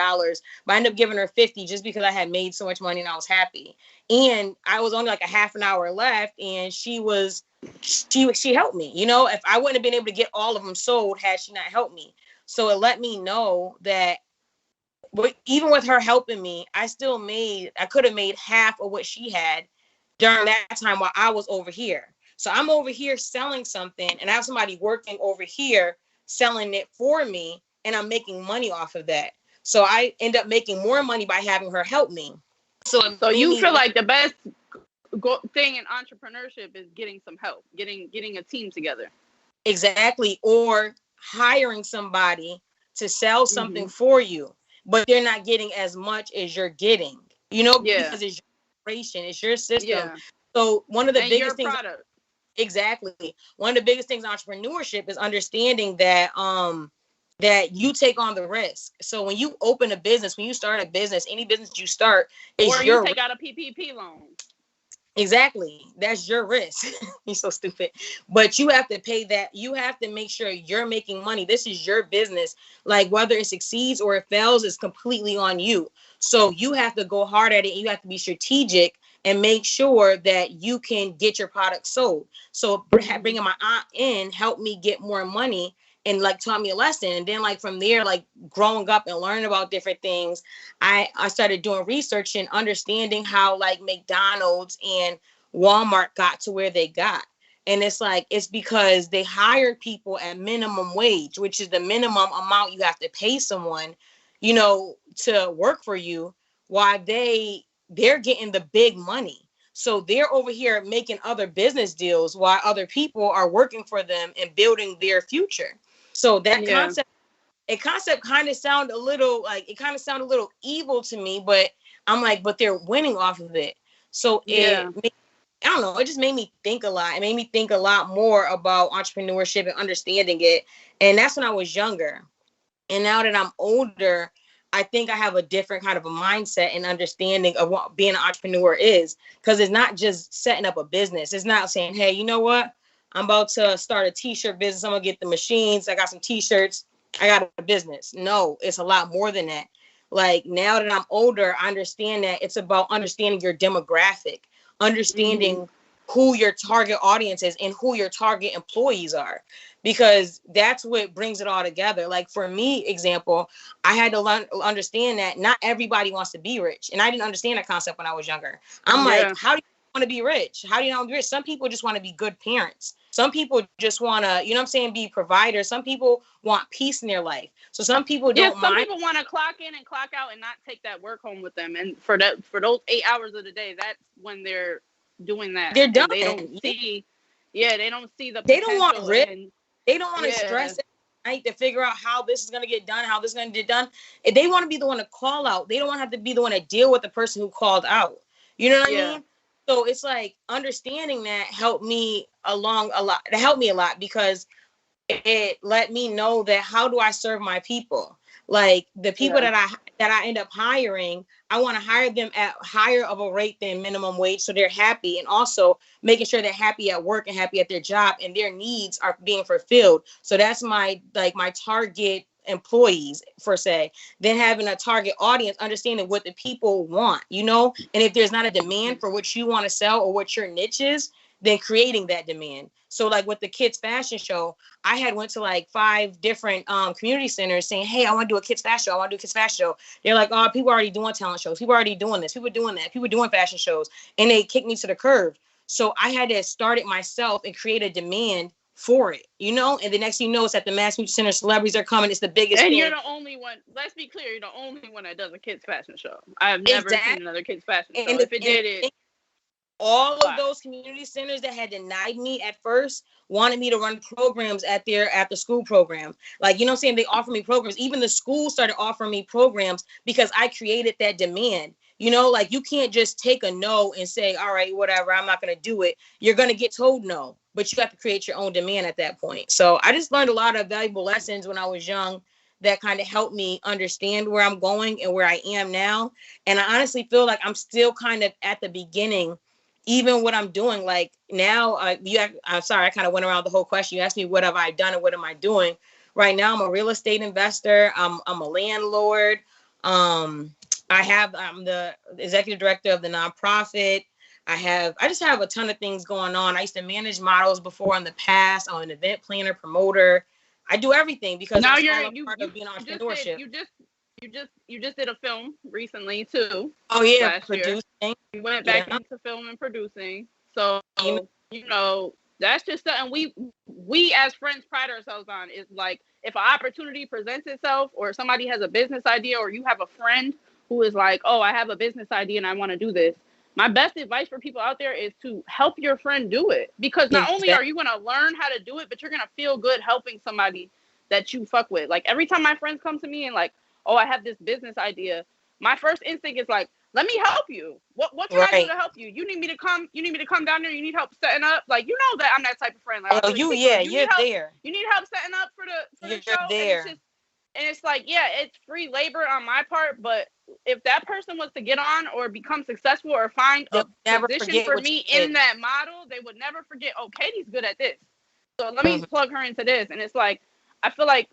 but I ended up giving her 50 just because I had made so much money and I was happy. And I was only like a half an hour left and she helped me, if I wouldn't have been able to get all of them sold had she not helped me. So it let me know that even with her helping me, I could have made half of what she had during that time while I was over here. So I'm over here selling something and I have somebody working over here selling it for me and I'm making money off of that. So I end up making more money by having her help me. So you feel like the best thing in entrepreneurship is getting some help, getting a team together. Exactly. Or hiring somebody to sell something for you, but they're not getting as much as you're getting, because it's your operation, it's your system. Yeah. So one of the biggest things. Product. Exactly. One of the biggest things in entrepreneurship is understanding that that you take on the risk. So when you open a business, when you start a business, any business you start, or you take out a PPP loan. Exactly. That's your risk. You're so stupid. But you have to pay that. You have to make sure you're making money. This is your business. Like whether it succeeds or it fails is completely on you. So you have to go hard at it. You have to be strategic and make sure that you can get your product sold. So bringing my aunt in helped me get more money and like taught me a lesson. And then like from there, like growing up and learning about different things, I started doing research and understanding how like McDonald's and Walmart got to where they got. And it's because they hired people at minimum wage, which is the minimum amount you have to pay someone, to work for you, while they're getting the big money. So they're over here making other business deals while other people are working for them and building their future. So that concept kind of sound a little evil to me, but I'm like, but they're winning off of it. So I don't know, it just made me think a lot. It made me think a lot more about entrepreneurship and understanding it. And that's when I was younger. And now that I'm older, I think I have a different kind of a mindset and understanding of what being an entrepreneur is, because it's not just setting up a business. It's not saying, hey, you know what? I'm about to start a t-shirt business. I'm going to get the machines. I got some t-shirts. I got a business. No, it's a lot more than that. Like now that I'm older, I understand that it's about understanding your demographic, understanding who your target audience is and who your target employees are, because that's what brings it all together. Like for me, example, I had to understand that not everybody wants to be rich. And I didn't understand that concept when I was younger. I'm like, how do you want to be rich? How do you want to be rich? Some people just want to be good parents. Some people just want to, be providers. Some people want peace in their life. So some people don't mind. Some people want to clock in and clock out and not take that work home with them. And for those 8 hours of the day, that's when they're doing that. They're done. They don't see. Yeah, they don't see the. They don't want risk. They don't want to stress at night to figure out how this is going to get done, how this is going to get done. If they want to be the one to call out. They don't want to have to be the one to deal with the person who called out. You know what I mean? So it's like understanding that helped me along a lot. It helped me a lot because it let me know that how do I serve my people? Like the people that I end up hiring, I want to hire them at higher of a rate than minimum wage, so they're happy, and also making sure they're happy at work and happy at their job and their needs are being fulfilled. So that's my target employees per se. Then having a target audience, understanding what the people want, and if there's not a demand for what you want to sell or what your niche is, then creating that demand. So like with the kids fashion show, I had went to like 5 different community centers saying, hey, I want to do a kids fashion show. I want to do a kids fashion show. They're like, oh, people are already doing talent shows. People are already doing this. People are doing that. People are doing fashion shows. And they kicked me to the curb. So I had to start it myself and create a demand for it, and the next thing you know, it's at the Mass Mutual Center, celebrities are coming. It's the biggest and thing. You're the only one, let's be clear, you're the only one that does a kids fashion show. I have never seen another kids fashion show. If it did it, all of those community centers that had denied me at first wanted me to run programs at their after school program. Like, you know what I'm saying? They offer me programs. Even the school started offering me programs because I created that demand. You know, like you can't just take a no and say, all right, whatever, I'm not going to do it. You're going to get told no, but you have to create your own demand at that point. So I just learned a lot of valuable lessons when I was young that kind of helped me understand where I'm going and where I am now. And I honestly feel like I'm still kind of at the beginning, even what I'm doing. Like now, I'm sorry, I kind of went around the whole question. You asked me, what have I done and what am I doing? Right now, I'm a real estate investor. I'm a landlord. I'm the executive director of the nonprofit. I just have a ton of things going on. I used to manage models before in the past. I'm an event planner, promoter. I do everything because now you're part of being entrepreneurship. You just did a film recently too. Oh yeah, producing. You went back into film and producing. So you know that's just something we as friends pride ourselves on. Is like if an opportunity presents itself, or somebody has a business idea, or you have a friend who is like, oh, I have a business idea and I want to do this. My best advice for people out there is to help your friend do it, because not only are you going to learn how to do it, but you're going to feel good helping somebody that you fuck with. Like every time my friends come to me and like, oh, I have this business idea, my first instinct is like, let me help you. What can I do to help you? You need me to come down there? You need help setting up? Like, you know that I'm that type of friend. Like, you're there. You need help setting up for the show? There. And it's like, yeah, it's free labor on my part, but if that person was to get on or become successful or find a position for me in that model, they would never forget, oh, Katie's good at this. So let me plug her into this. And it's like, I feel like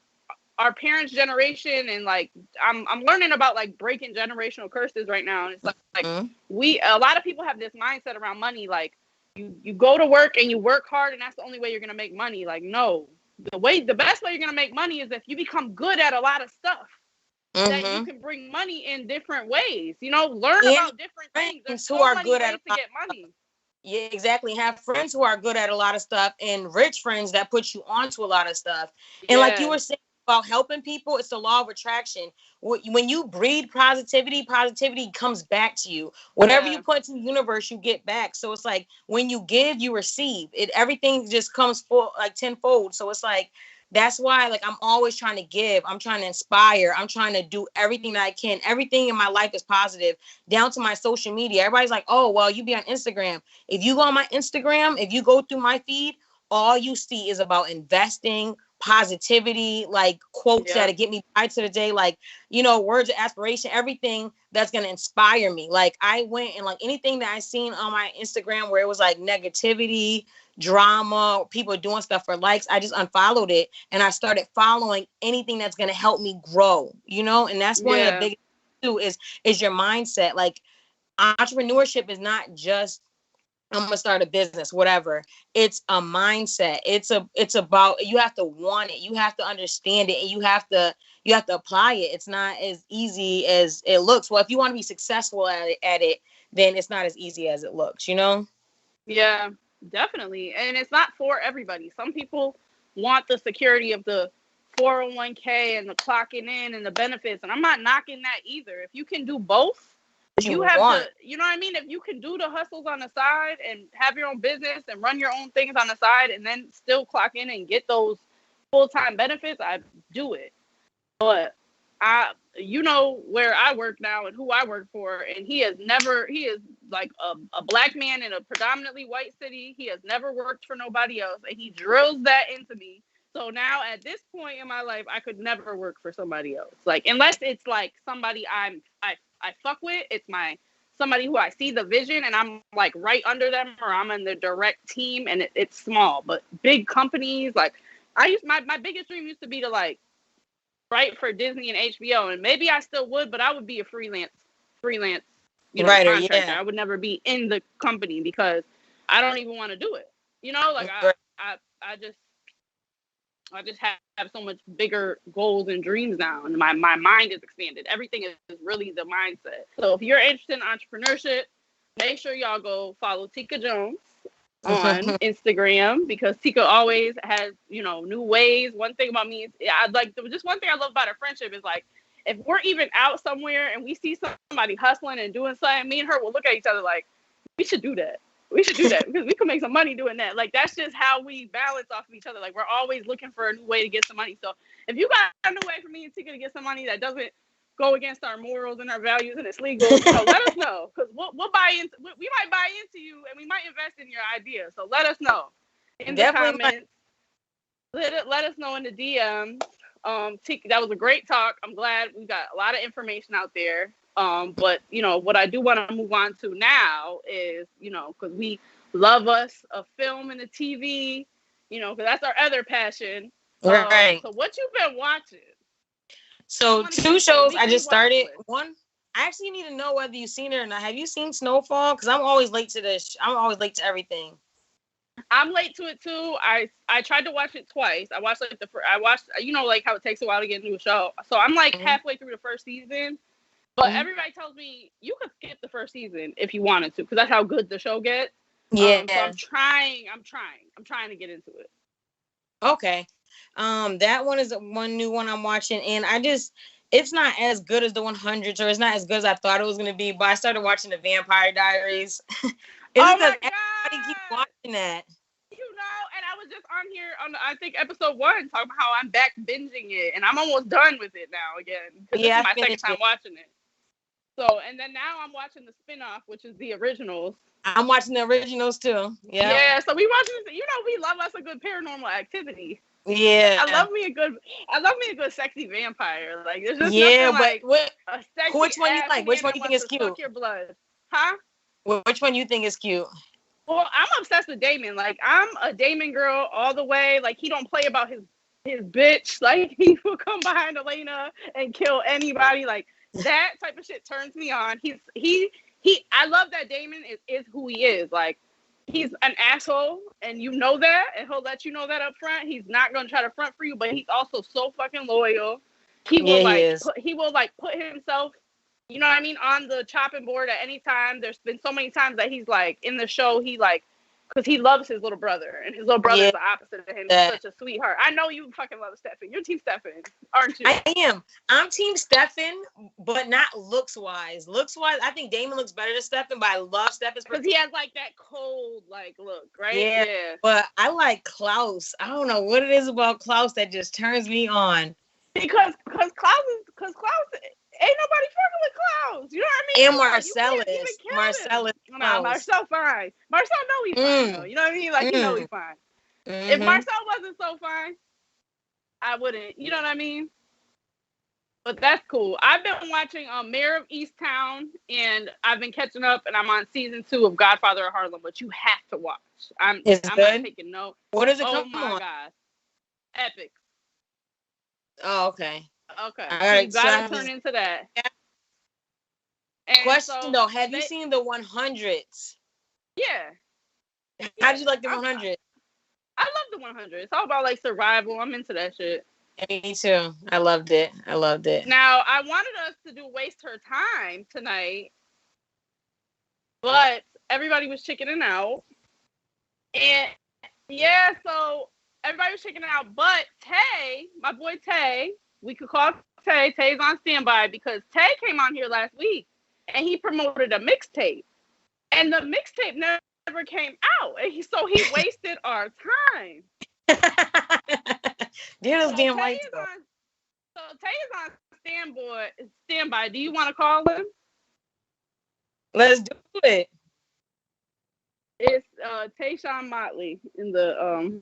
our parents' generation and like, I'm learning about like breaking generational curses right now. And it's like a lot of people have this mindset around money. Like you go to work and you work hard and that's the only way you're going to make money. Like, no. The best way you're going to make money is if you become good at a lot of stuff that you can bring money in different ways, you know, learn about different things. There's so many ways to get money. Yeah, exactly. Have friends who are good at a lot of stuff and rich friends that put you onto a lot of stuff. And like you were saying about helping people, it's the law of attraction. When you breed positivity comes back to you. Whatever you put to the universe, you get back. So it's like when you give, you receive. Everything just comes full, like tenfold. So it's like that's why like I'm always trying to give. I'm trying to inspire. I'm trying to do everything that I can. Everything in my life is positive, down to my social media. Everybody's like, oh, well, you be on Instagram. If you go on my Instagram, if you go through my feed, all you see is about investing, positivity, like quotes that'll get me by to the day, like, you know, words of aspiration, everything that's going to inspire me. Like I went and like anything that I seen on my Instagram where it was like negativity, drama, people doing stuff for likes, I just unfollowed it and I started following anything that's going to help me grow, you know. And that's one of the biggest too is your mindset. Like entrepreneurship is not just I'm gonna start a business, whatever. It's a mindset. It's about, you have to want it, you have to understand it, and you have to apply it. It's not as easy as it looks. Well, if you want to be successful at it, then it's not as easy as it looks, you know? Yeah, definitely. And it's not for everybody. Some people want the security of the 401k and the clocking in and the benefits, and I'm not knocking that either. If you can do both, you have to, you know what I mean? If you can do the hustles on the side and have your own business and run your own things on the side and then still clock in and get those full-time benefits, I do it. But you know where I work now and who I work for, and he is like a black man in a predominantly white city. He has never worked for nobody else, and he drills that into me. So now at this point in my life, I could never work for somebody else. Like, unless it's like somebody I fuck with, it's somebody who I see the vision and I'm like right under them, or I'm in the direct team and it's small. But big companies, like my biggest dream used to be to like write for Disney and HBO, and maybe I still would, but I would be a freelance, you know, writer, contractor. I would never be in the company because I don't even want to do it. You know, like I just have so much bigger goals and dreams now, and my mind is expanded. Everything is really the mindset. So if you're interested in entrepreneurship, make sure y'all go follow Tika Jones on Instagram, because Tika always has, you know, new ways. One thing about me is just one thing I love about our friendship is like, if we're even out somewhere and we see somebody hustling and doing something, me and her will look at each other like, we should do that. We should do that because we can make some money doing that. Like, that's just how we balance off of each other. Like, we're always looking for a new way to get some money. So if you got a new way for me and Tika to get some money that doesn't go against our morals and our values and it's legal, let us know, because we'll buy into. We might buy into you and we might invest in your idea. So let us know in the comments. Let us know in the DMs. Tika, that was a great talk. I'm glad we got a lot of information out there. But what I do want to move on to now is, because we love us a film and a TV, because that's our other passion. Right. So what you've been watching? So 2 shows I just started. One, I actually need to know whether you've seen it or not. Have you seen Snowfall? Because I'm always late to this. I'm always late to everything. I'm late to it too. I tried to watch it twice. I watched like how it takes a while to get into a show. So I'm like halfway through the first season. But everybody tells me you could skip the first season if you wanted to, because that's how good the show gets. Yeah. So I'm trying to get into it. Okay. That one is one new one I'm watching, and it's not as good as the 100s, or it's not as good as I thought it was gonna be. But I started watching the Vampire Diaries. Oh my God! Everybody keep watching that. And I was just on here on I think episode 1 talking about how I'm back binging it, and I'm almost done with it now again. Yeah, this is my second time watching it. So, and then now I'm watching the spinoff, which is the originals. I'm watching the originals too. Yeah. Yeah. So we watching. We love us a good Paranormal Activity. Yeah. I love me a good sexy vampire. Like, there's just nothing like a sexy. Which one you like? Which one you think is cute? Suck your blood, huh? Which one you think is cute? Well, I'm obsessed with Damon. Like, I'm a Damon girl all the way. Like, he don't play about his bitch. Like, he will come behind Elena and kill anybody. Like, that type of shit turns me on. I love that Damon is who he is. Like, he's an asshole, and you know that, and he'll let you know that up front. He's not gonna try to front for you, but he's also so fucking loyal. He will put himself, you know what I mean, on the chopping board at any time. There's been so many times that he's like in the show, because he loves his little brother, and his little brother is the opposite of him. He's such a sweetheart. I know you fucking love Stefan. You're Team Stefan, aren't you? I am. I'm Team Stefan, but not looks-wise. Looks-wise, I think Damon looks better than Stefan, but I love Stefan because he has like that cold look, right? Yeah. But I like Klaus. I don't know what it is about Klaus that just turns me on. Because Klaus ain't nobody fucking with Klaus. You know what I mean? And Marcellus. Marcel fine. Marcel know he's fine though. You know what I mean? Like, you know he's fine. Mm-hmm. If Marcel wasn't so fine, I wouldn't. You know what I mean? But that's cool. I've been watching Mayor of Easttown, and I've been catching up, and I'm on season 2 of Godfather of Harlem, but you have to watch. I'm not taking notes. What is it called? Oh my God. Epic. Oh, okay. Okay. All right, you gotta turn into that. And question though, have you seen the 100s? Yeah. How did you like the 100s? I love the 100. It's all about like survival. I'm into that shit. Me too. I loved it. Now, I wanted us to do Waste Her Time tonight, but everybody was chickening out. And yeah, so everybody was chickening out. But Tay, my boy Tay, we could call Tay. Tay's on standby because Tay came on here last week and he promoted a mixtape. And the mixtape never came out. And so he wasted our time. Damn right. So Tay is on standby. Do you want to call him? Let's do it. It's Tayshawn Motley in the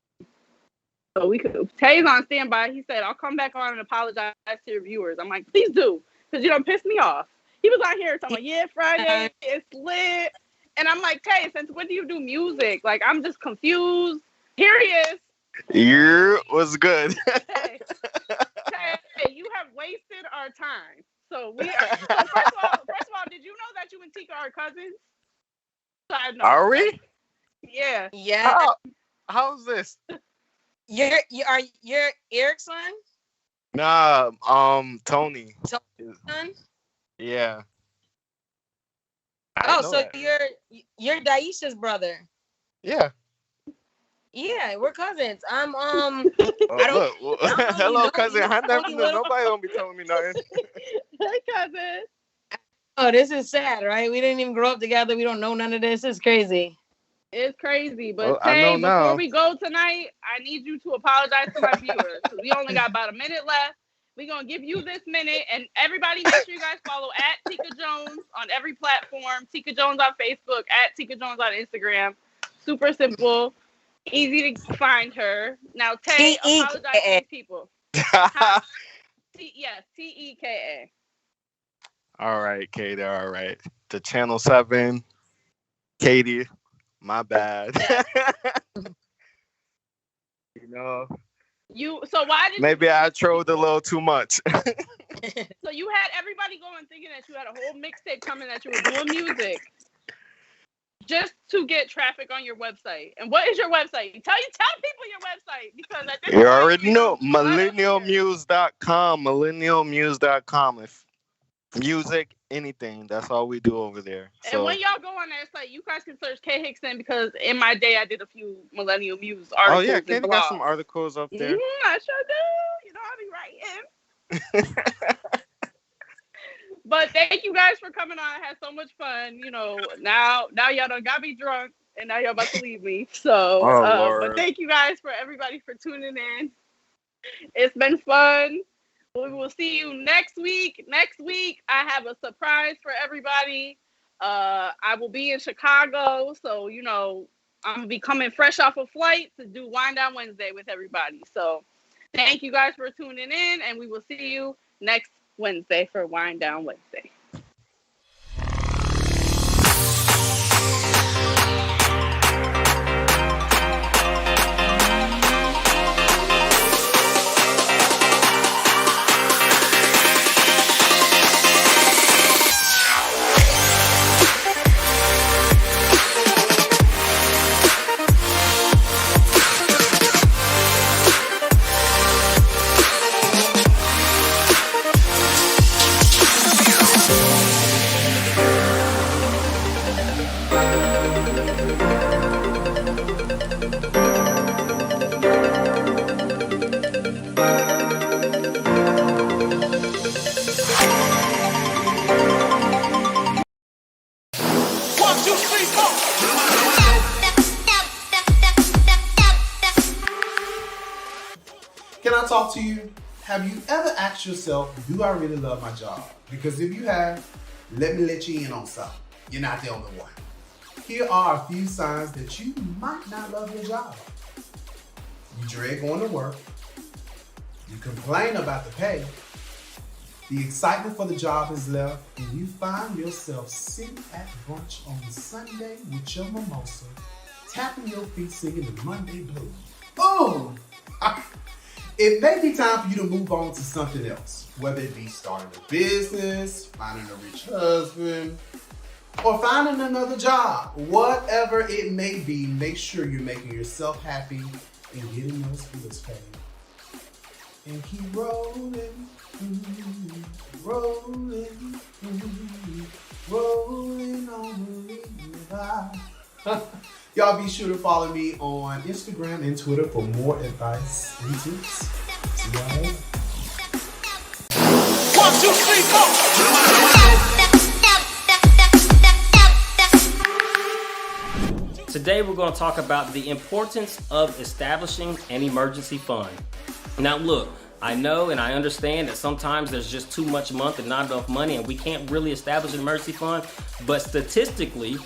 so we could. Tay's on standby. He said, "I'll come back on and apologize to your viewers." I'm like, "Please do," because you don't piss me off. He was on here talking, "Yeah, Friday, it's lit," and I'm like, "Tay, since when do you do music? Like, I'm just confused." Here he is. Yeah, what's good? Tay, you have wasted our time. So we are. So first of all, did you know that you and Tika are cousins? Are we? Yeah. Yeah. How's this? You're Eric's son? Nah, Tony. Tony's son? Yeah. Oh, so you're Daisha's brother. Yeah. Yeah, we're cousins. I'm hello, cousin. Nobody don't be telling me nothing. Hey, cousin. Oh, this is sad, right? We didn't even grow up together. We don't know none of this. It's crazy. It's crazy. But Well, I know Tay, now. before we go tonight, I need you to apologize to my viewers. We only got about a minute left. We're going to give you this minute. And everybody, make sure you guys follow at Tika Jones on every platform. Tika Jones on Facebook, at Tika Jones on Instagram. Super simple. Easy to find her. Now, Tay, apologize to these people. Yes, Teka. All right, Katie. All right. The Channel 7. Katie, my bad. So why did maybe I trolled a little too much. So you had everybody going thinking that you had a whole mixtape coming, that you were doing music just to get traffic on your website. And what is your website? Tell people your website, because at this You point, already know. Millennialmuse.com. Millennialmuse.com. If music, anything, that's all we do over there. And when y'all go on that site, you guys can search K Hickson, because in my day I did a few Millennial Muse articles. Oh yeah, Katie got some articles up there. I sure do. You know, I be writing. But thank you guys for coming on. I had so much fun. You know, now y'all done got me drunk, and now y'all about to leave me. So, but thank you guys for everybody for tuning in. It's been fun. We will see you next week. Next week, I have a surprise for everybody. I will be in Chicago, so you know I'm gonna be coming fresh off a flight to do Wind Down Wednesday with everybody. So, thank you guys for tuning in, and we will see you next Wednesday for Wind Down Wednesday. Can I talk to you? Have you ever asked yourself, do I really love my job? Because if you have, let me let you in on something. You're not the only one. Here are a few signs that you might not love your job. You dread going to work. You complain about the pay. The excitement for the job is left, and you find yourself sitting at brunch on Sunday with your mimosa, tapping your feet, singing the Monday blues. Boom! It may be time for you to move on to something else, whether it be starting a business, finding a rich husband, or finding another job. Whatever it may be, make sure you're making yourself happy and getting those bills paid. And keep rolling, rolling, rolling on the ride. Y'all be sure to follow me on Instagram and Twitter for more advice and tips. See y'all later. 1, 2, 3, 4. Today we're going to talk about the importance of establishing an emergency fund. Now look, I know and I understand that sometimes there's just too much month and not enough money and we can't really establish an emergency fund, but statistically,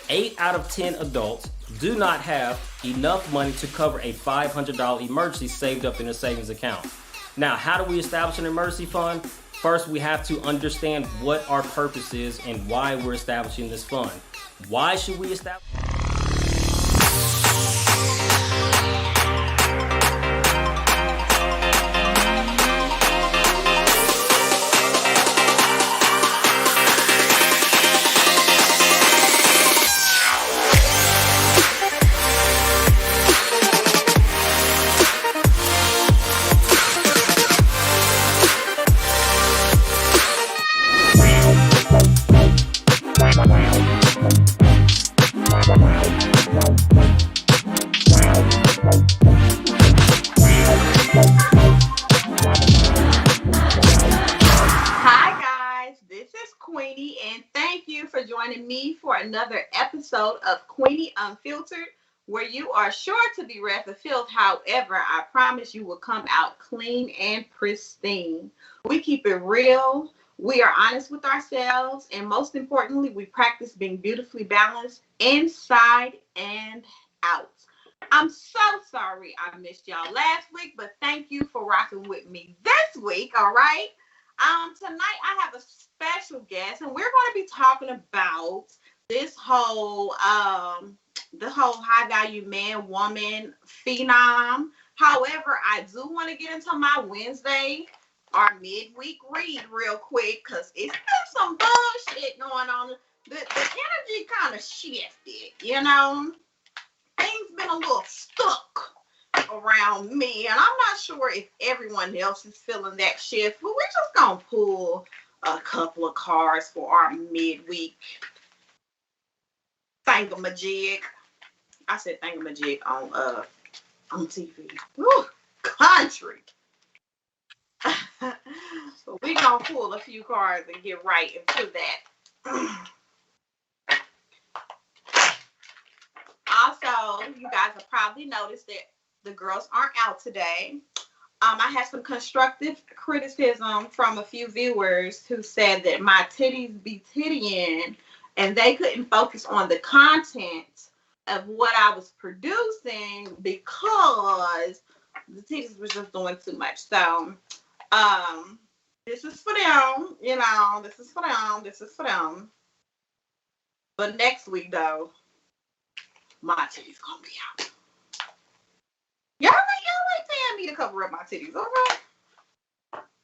8 out of 10 adults do not have enough money to cover a $500 emergency saved up in a savings account. Now, how do we establish an emergency fund? First, we have to understand what our purpose is and why we're establishing this fund. Why should we establish? Queenie, and thank you for joining me for another episode of Queenie Unfiltered, where you are sure to be wrapped of filth. However, I promise you will come out clean and pristine. We keep it real. We are honest with ourselves. And most importantly, we practice being beautifully balanced inside and out. I'm so sorry I missed y'all last week, but thank you for rocking with me this week, all right? Tonight I have a special guest, and we're going to be talking about this whole the whole high value man woman phenom. However, I do want to get into my Wednesday or midweek read real quick because it's been some bullshit going on. The energy kind of shifted, you know. Things been a little stuck around me, and I'm not sure if everyone else is feeling that shift, but we're just gonna pull a couple of cards for our midweek thingamajig. I said thingamajig on TV. Woo, country. So we gonna pull a few cards and get right into that. Also, you guys have probably noticed that the girls aren't out today. I had some constructive criticism from a few viewers who said that my titties be tittying and they couldn't focus on the content of what I was producing because the titties was just doing too much. So, this is for them, you know, this is for them. But next week, though, my titties gonna be out. Y'all ain't paying me to cover up my titties, all right?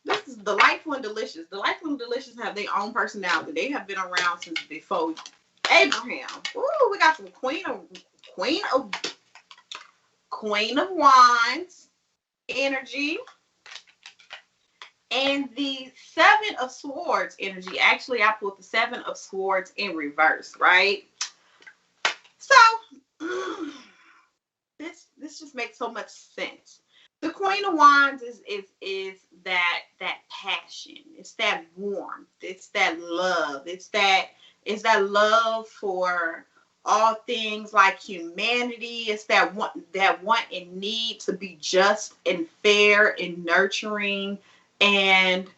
This is Delightful and Delicious. Delightful and Delicious have their own personality. They have been around since before Abraham. Ooh, we got some Queen of Wands energy. And the Seven of Swords energy. Actually, I put the Seven of Swords in reverse, right? So, this just makes so much sense. The Queen of Wands is that passion. It's that warmth. It's that love. It's that love for all things like humanity. It's that want and need to be just and fair and nurturing and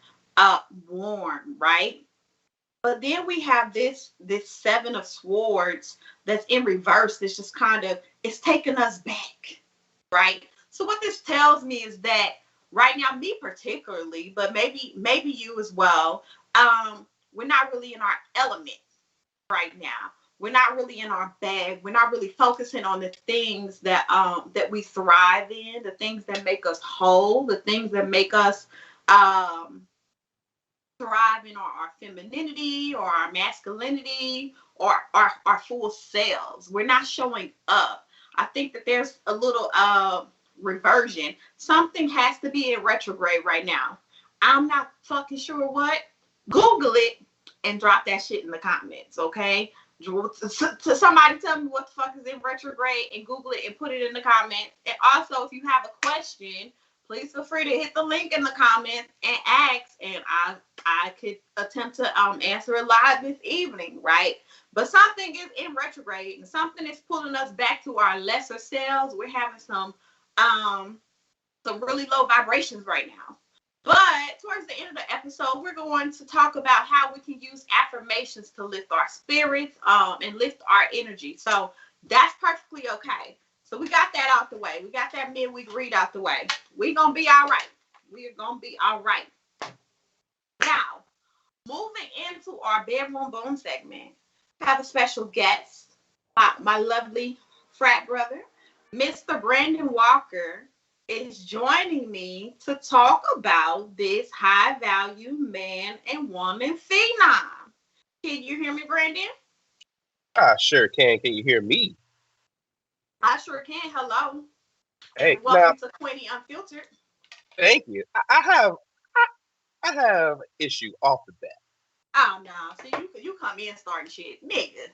warm, right? But then we have this Seven of Swords that's in reverse. That's just kind of, it's taking us back, right? So what this tells me is that right now, me particularly, but maybe you as well, we're not really in our element right now. We're not really in our bag. We're not really focusing on the things that we thrive in, the things that make us whole, the things that make us thrive in our femininity or our masculinity or our full selves. We're not showing up. I think that there's a little reversion. Something has to be in retrograde right now. I'm not fucking sure what. Google it and drop that shit in the comments, okay? To somebody tell me what the fuck is in retrograde and Google it and put it in the comments. And also, if you have a question, please feel free to hit the link in the comments and ask, and I could attempt to answer it live this evening, right? But something is in retrograde and something is pulling us back to our lesser selves. We're having some really low vibrations right now. But towards the end of the episode, we're going to talk about how we can use affirmations to lift our spirits and lift our energy. So that's perfectly okay. So we got that out the way. We got that midweek read out the way. We're going to be all right. We're going to be all right. Now, moving into our bedroom boom segment, I have a special guest, my lovely frat brother, Mr. Brandon Walker, is joining me to talk about this high value man and woman phenom. Can you hear me, Brandon? I sure can. Can you hear me? I sure can. Hello. Hey, and welcome to Queenie Unfiltered. Thank you. I have issue off the bat. Oh no! See, you come in starting shit, nigga.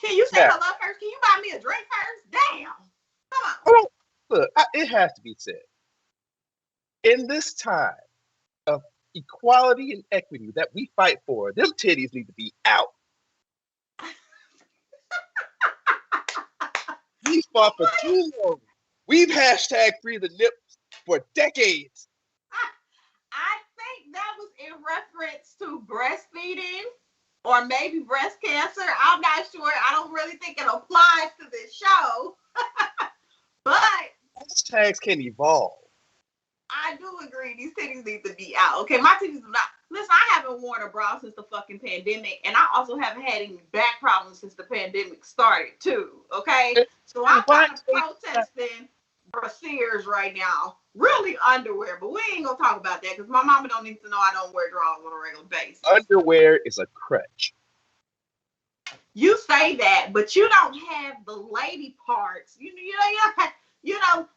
Can you say hello first? Can you buy me a drink first? Damn. Come on. Oh, look, it has to be said. In this time of equality and equity that we fight for, them titties need to be out. We fought for too long. We've hashtag free the nips for decades. I think that was in reference to breastfeeding or maybe breast cancer. I'm not sure. I don't really think it applies to this show. But hashtags can evolve. I do agree. These titties need to be out. Okay, my titties do not. Listen, I haven't worn a bra since the fucking pandemic, and I also haven't had any back problems since the pandemic started, too. Okay? So I'm kind of protesting brasiers right now. Really underwear, but we ain't gonna talk about that because my mama don't need to know I don't wear drawers on a regular basis. Underwear is a crutch. You say that, but you don't have the lady parts. You know,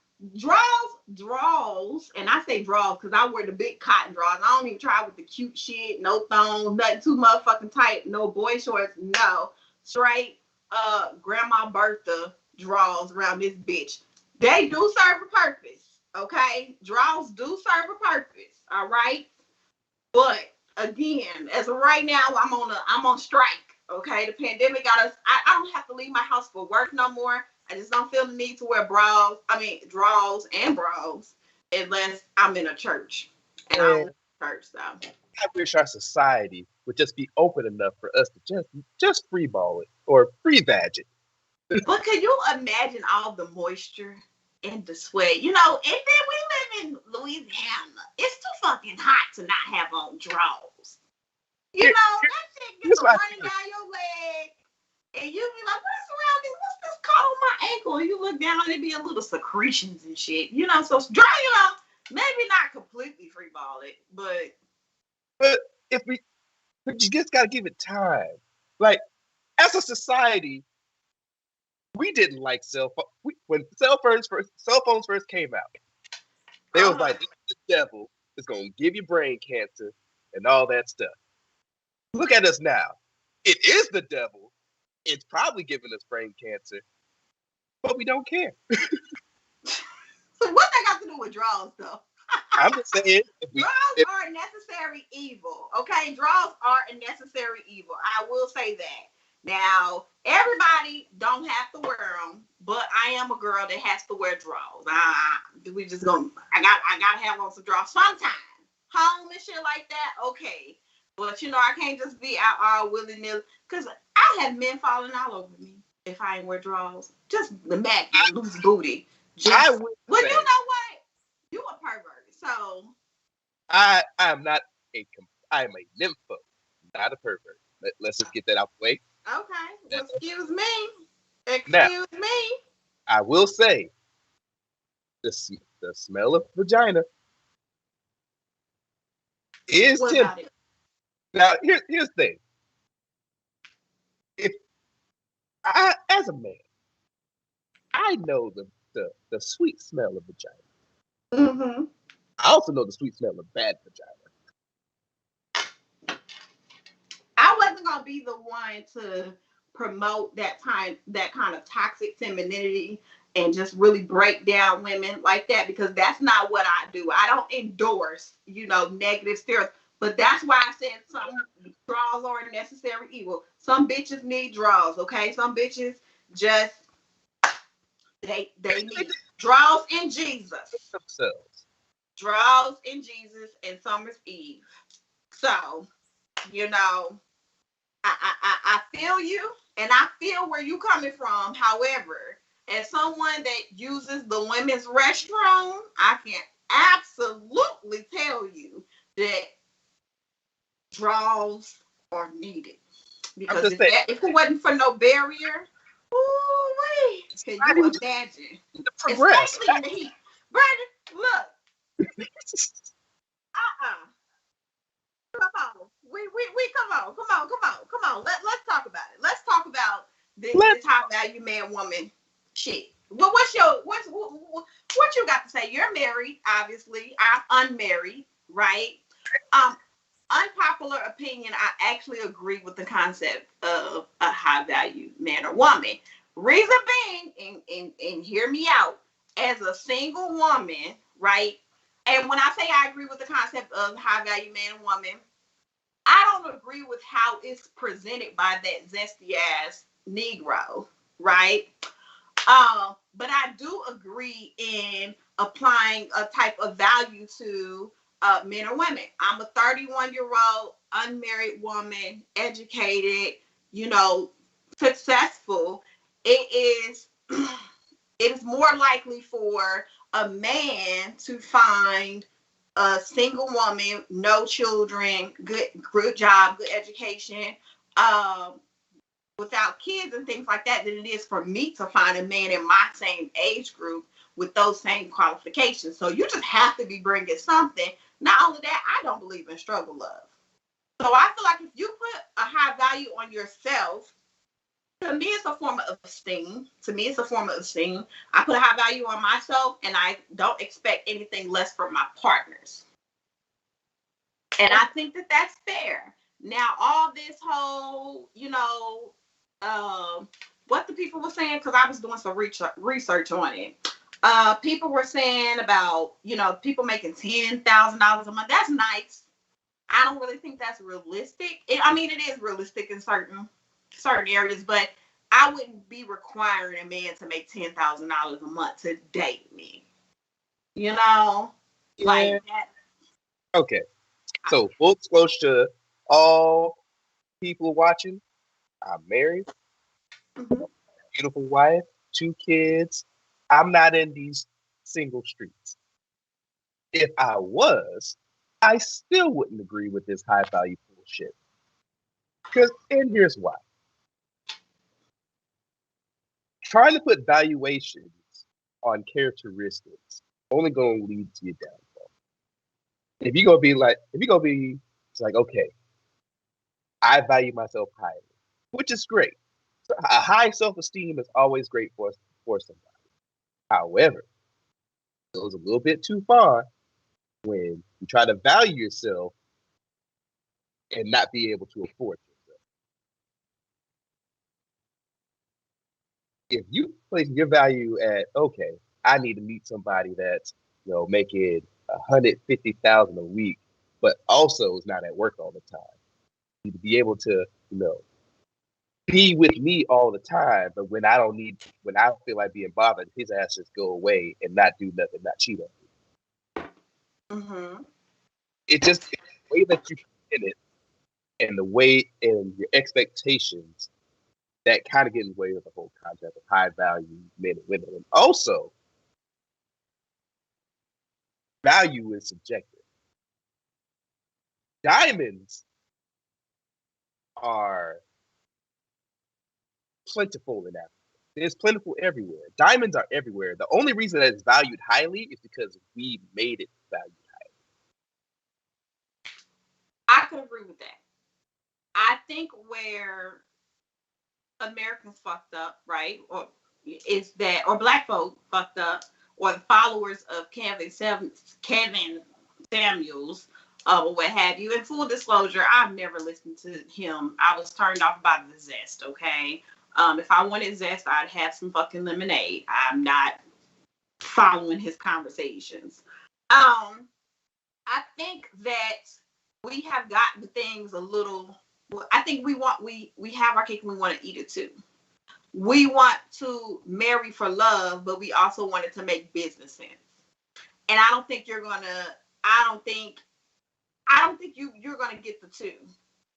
draws, and I say draws because I wear the big cotton draws. I don't even try with the cute shit, no thongs, nothing too motherfucking tight, no boy shorts, no. Straight Grandma Bertha draws around this bitch. They do serve a purpose, okay? Draws do serve a purpose, all right? But again, as of right now, I'm on strike, okay? The pandemic got us. I don't have to leave my house for work no more. I just don't feel the need to wear draws and bras unless I'm in a church. And I'm in a church, so. I wish our society would just be open enough for us to just free ball it or free badge it. But can you imagine all the moisture and the sweat? You know, and then we live in Louisiana. It's too fucking hot to not have on drawers. You know, that shit gets running down your leg. And you be like, what's around this? What's this caught on my ankle? And you look down and it be a little secretions and shit. You know, so dry, maybe not completely free ball it, but if you just gotta give it time. Like, as a society, we didn't like cell phone. When cell phones first came out, they was like, the devil is gonna give you brain cancer and all that stuff. Look at us now. It is the devil. It's probably giving us brain cancer, but we don't care. So what that got to do with draws, though? I'm just saying. Draws are a necessary evil, okay? Draws are a necessary evil. I will say that. Now, everybody don't have to wear them, but I am a girl that has to wear draws. I gotta have on some draws sometime. Home and shit like that, okay. But, I can't just be out all willy-nilly. Because I have men falling all over me if I ain't wear drawers. Just the Mac, loose booty. You know what? You a pervert. So. I am a nympho, not a pervert. Let's just get that out the way. Okay. Well, excuse me. I will say, the smell of vagina is tempting. Now, here's the thing. If I, as a man, I know the sweet smell of vagina. Mm-hmm. I also know the sweet smell of bad vagina. I wasn't gonna be the one to promote that kind of toxic femininity and just really break down women like that because that's not what I do. I don't endorse, negative stereotypes. But that's why I said some draws are a necessary evil. Some bitches need draws, okay? Some bitches just they need draws in Jesus. Themselves. Draws in Jesus and Summer's Eve. So, I feel you and I feel where you coming from. However, as someone that uses the women's restroom, I can absolutely tell you that draws are needed because if it wasn't for no barrier, can you imagine? Especially in the heat, Brandon. Look, come on, we come on. Let's talk about it. Let's talk about this high value man woman shit. Well, what you got to say? You're married, obviously. I'm unmarried, right? Unpopular opinion, I actually agree with the concept of a high value man or woman. Reason being, and hear me out, as a single woman, right? And when I say I agree with the concept of high value man and woman, I don't agree with how it's presented by that zesty ass Negro, right? But I do agree in applying a type of value to men or women. I'm a 31-year-old unmarried woman, educated, successful. It is more likely for a man to find a single woman, no children, good job, good education, without kids and things like that, than it is for me to find a man in my same age group with those same qualifications. So you just have to be bringing something. Not only that, I don't believe in struggle love. So I feel like if you put a high value on yourself, to me, it's a form of esteem. I put a high value on myself, and I don't expect anything less from my partners. And I think that that's fair. Now, all this whole, what the people were saying, because I was doing some research on it. People were saying about, people making $10,000 a month. That's nice. I don't really think that's realistic. It is realistic in certain areas, but I wouldn't be requiring a man to make $10,000 a month to date me. Like that. Okay. So full disclosure, all people watching, I'm married, beautiful wife, 2 kids. I'm not in these single streets. If I was, I still wouldn't agree with this high value bullshit. And here's why. Trying to put valuations on characteristics only going to lead to your downfall. If you're going to be like, okay, I value myself highly, which is great. So a high self-esteem is always great for somebody. However, it goes a little bit too far when you try to value yourself and not be able to afford yourself. If you place your value at, okay, I need to meet somebody that's making $150,000 a week, but also is not at work all the time. You need to be able to, be with me all the time, but when I don't feel like being bothered, his ass just go away and not do nothing, not cheat on me. Mm-hmm. It just the way that you put it and the way and your expectations that kind of get in the way of the whole concept of high value men and women. And also, value is subjective. Diamonds are plentiful in Africa. It's plentiful everywhere. Diamonds are everywhere. The only reason that it's valued highly is because we made it valued highly. I could agree with that. I think where Americans fucked up, right, or Black folk fucked up, or the followers of Kevin Samuels, or what have you. In full disclosure, I've never listened to him. I was turned off by the zest, okay? If I wanted zest, I'd have some fucking lemonade. I'm not following his conversations. I think that we have gotten things a little. I think we have our cake and we want to eat it too. We want to marry for love, but we also want it to make business sense. And I don't think you're gonna get the two,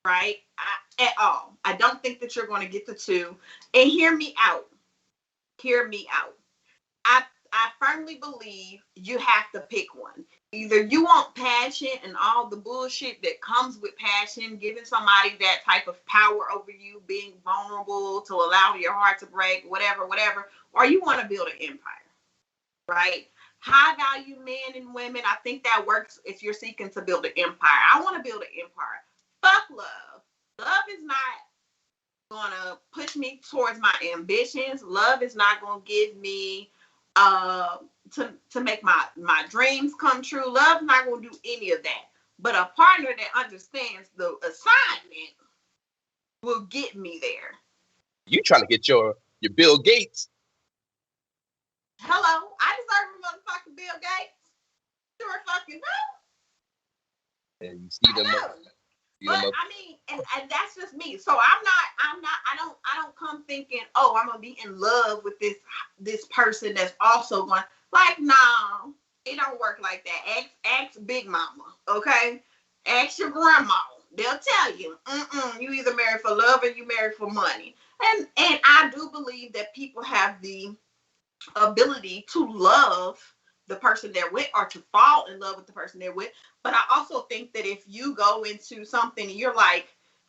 right? At all. I don't think that you're gonna get the two. And hear me out. I firmly believe you have to pick one. Either you want passion and all the bullshit that comes with passion, giving somebody that type of power over you, being vulnerable to allow your heart to break, whatever, or you want to build an empire, right? High value men and women, I think that works if you're seeking to build an empire. I want to build an empire. Fuck love. Love is not going to push me towards my ambitions. Love is not going to give me to make my dreams come true. Love's not going to do any of that. But a partner that understands the assignment will get me there. You trying to get your Bill Gates? Hello, I deserve a motherfucking Bill Gates. Sure fucking no. And you see them. I mean, and that's just me. So I don't come thinking, oh, I'm gonna be in love with this person that's also going, like, no, it don't work like that. Ask Big Mama, okay? Ask your grandma. They'll tell you, you either marry for love or you marry for money. And I do believe that people have the ability to love the person they're with or to fall in love with the person they're with. But I also think that if you go into something and you're like,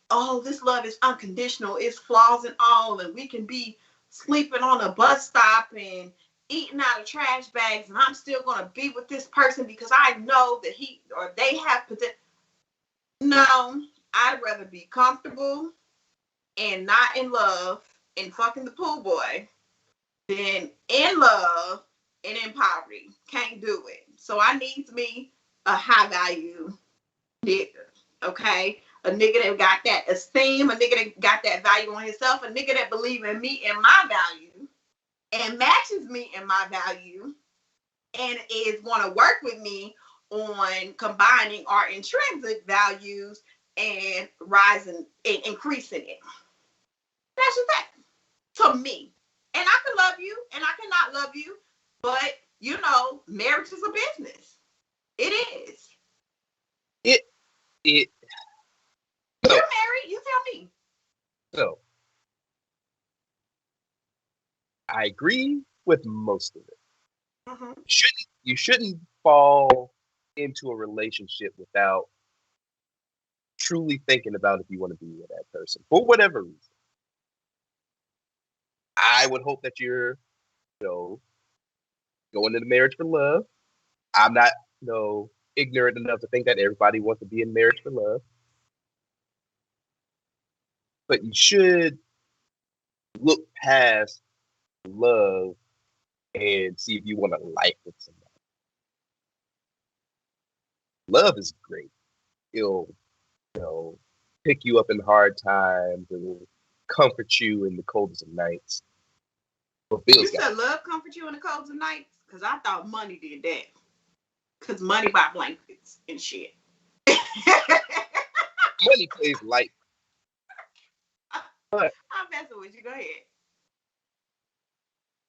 oh, this love is unconditional, it's flaws and all, and we can be sleeping on a bus stop and eating out of trash bags, and I'm still going to be with this person because I know that he or they have potential. No, I'd rather be comfortable and not in love and fucking the pool boy than in love and in poverty. Can't do it. So I need me a high value nigga, okay? A nigga that got that esteem, a nigga that got that value on himself, a nigga that believe in me and my value and matches me and my value and is want to work with me on combining our intrinsic values and rising and increasing it. That's just that to me. And I can love you and I cannot love you, but you know, marriage is a business. It is. You're married, you tell me. So I agree with most of it. Mm-hmm. You shouldn't fall into a relationship without truly thinking about if you want to be with that person for whatever reason. I would hope that you're, going into marriage for love. I'm not, ignorant enough to think that everybody wants to be in marriage for love. But you should look past love and see if you want to life with somebody. Love is great. It'll, pick you up in hard times. It will comfort you in the coldest of nights. You said love comfort you in the coldest of nights? Because I thought money did that. Because money buy blankets and shit. Money plays light. But I'm messing with you. Go ahead.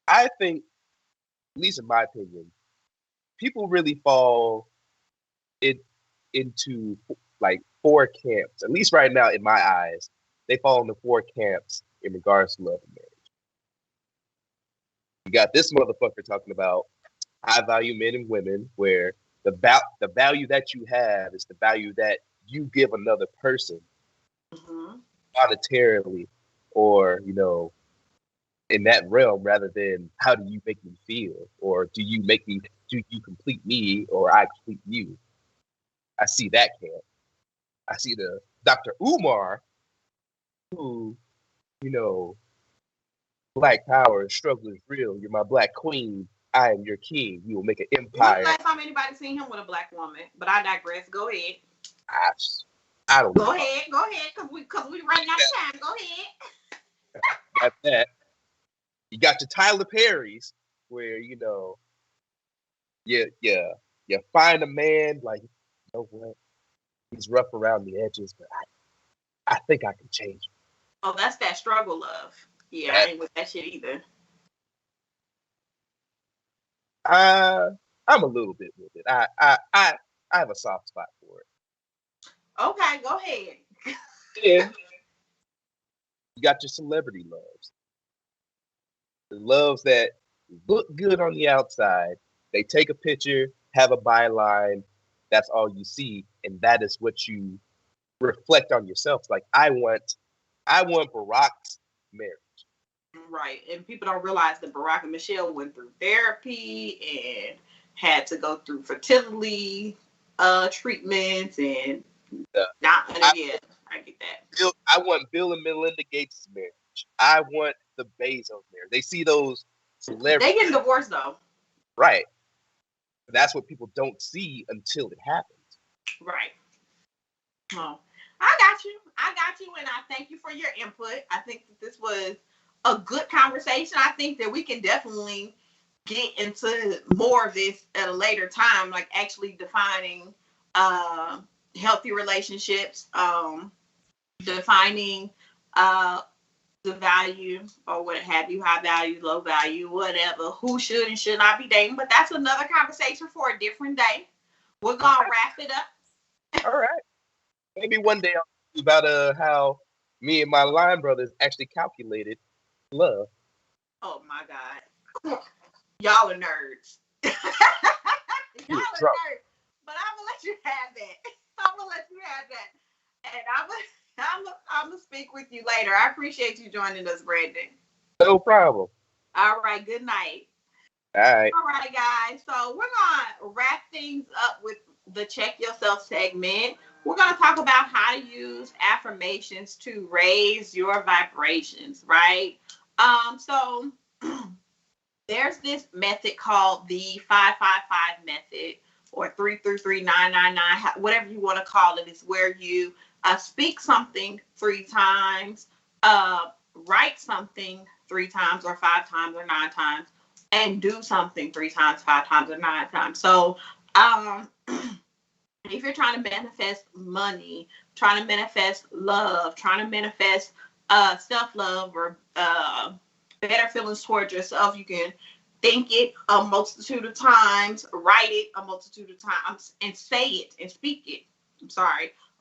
I think, at least in my opinion, people really fall into like 4 camps. At least right now, in my eyes, they fall into 4 camps in regards to love and marriage. You got this motherfucker talking about high value men and women, where the value that you have is the value that you give another person monetarily, or in that realm, rather than how do you make me feel, or do you complete me, or I complete you. I see that camp. I see the Dr. Umar, who, Black power, struggle is real. You're my black queen. I am your king. You will make an empire. When's the last time anybody seen him with a black woman? But I digress. Go ahead. I don't know. Go ahead, because we running out of time. Go ahead. Got that. You got your Tyler Perry's, where you find a man like, you know what, he's rough around the edges, but I think I can change him. Oh, that's that struggle love. Yeah, I ain't with that shit either. I'm a little bit with it. I have a soft spot for it. Okay, go ahead. Yeah. You got your celebrity loves. The loves that look good on the outside. They take a picture, have a byline. That's all you see, and that is what you reflect on yourself. Like, I want Barack's marriage. Right, and people don't realize that Barack and Michelle went through therapy and had to go through fertility treatments and I get that. I want Bill and Melinda Gates' marriage. I want the Bezos marriage. They see those celebrities. They getting divorced though. Right. That's what people don't see until it happens. Right. Oh, I got you, and I thank you for your input. I think that this was a good conversation. I think that we can definitely get into more of this at a later time, like actually defining healthy relationships, defining the value or what have you, high value, low value, whatever, who should and should not be dating. But that's another conversation for a different day. We're going to wrap it up. All right. Maybe one day I'll talk about how me and my line brothers actually calculated love. Oh my God. Y'all are nerds. Y'all are nerds. But I'm going to let you have that. I'm going to let you have that. And I'm going to speak with you later. I appreciate you joining us, Brandon. No problem. All right. Good night. All right. All right, guys. So we're going to wrap things up with the Check Yourself segment. We're going to talk about how to use affirmations to raise your vibrations, right? So there's this method called the 555 method, or 333-999, whatever you want to call it. Is where you speak something 3 times, write something 3 times or 5 times or 9 times, and do something 3 times, 5 times, or 9 times. So if you're trying to manifest money, trying to manifest love, trying to manifest self-love or better feelings towards yourself, you can think it a multitude of times, write it a multitude of times, and say it and speak it.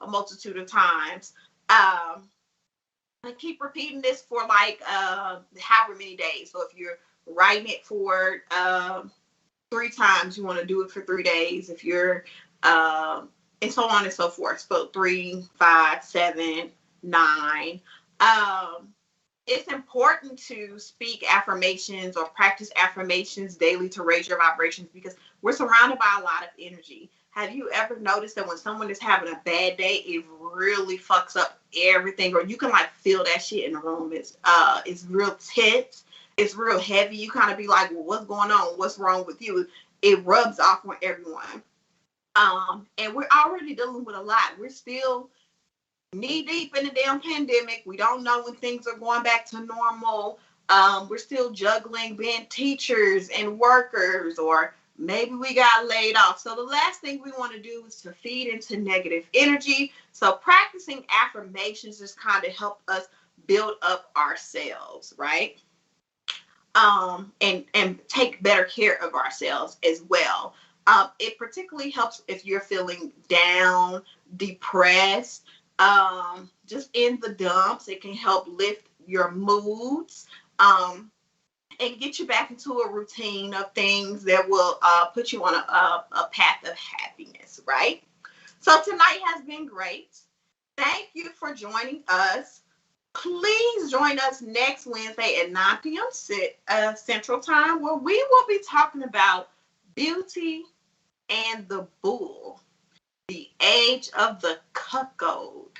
A multitude of times. And keep repeating this for like however many days. So if you're writing it for 3 times, you want to do it for 3 days. If you're and so on and so forth. So 3, 5, 7, 9. It's important to speak affirmations or practice affirmations daily to raise your vibrations, because we're surrounded by a lot of energy. Have you ever noticed that when someone is having a bad day, it really fucks up everything, or you can like feel that shit in the room? It's real tense. It's real heavy. You kind of be like, well, what's going on? What's wrong with you? It rubs off on everyone. And we're already dealing with a lot. We're still knee deep in the damn pandemic. We don't know when things are going back to normal. We're still juggling being teachers and workers, or maybe we got laid off. So the last thing we want to do is to feed into negative energy. So practicing affirmations just kind of help us build up ourselves, right? And take better care of ourselves as well. It particularly helps if you're feeling down, depressed, just in the dumps. It can help lift your moods, and get you back into a routine of things that will put you on a path of happiness, right? So tonight has been great. Thank you for joining us. Please join us next Wednesday at 9 p.m. Central Time, where we will be talking about Beauty and the Bull, the age of the cuckold.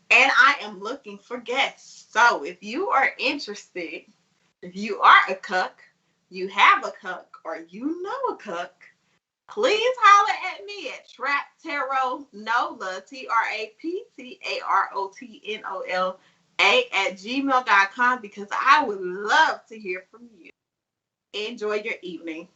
And I am looking for guests. So if you are interested, if you are a cuck, you have a cuck, or you know a cuck, please holler at me at Trap Tarot Nola, TRAPTAROTNOLA @gmail.com, because I would love to hear from you. Enjoy your evening.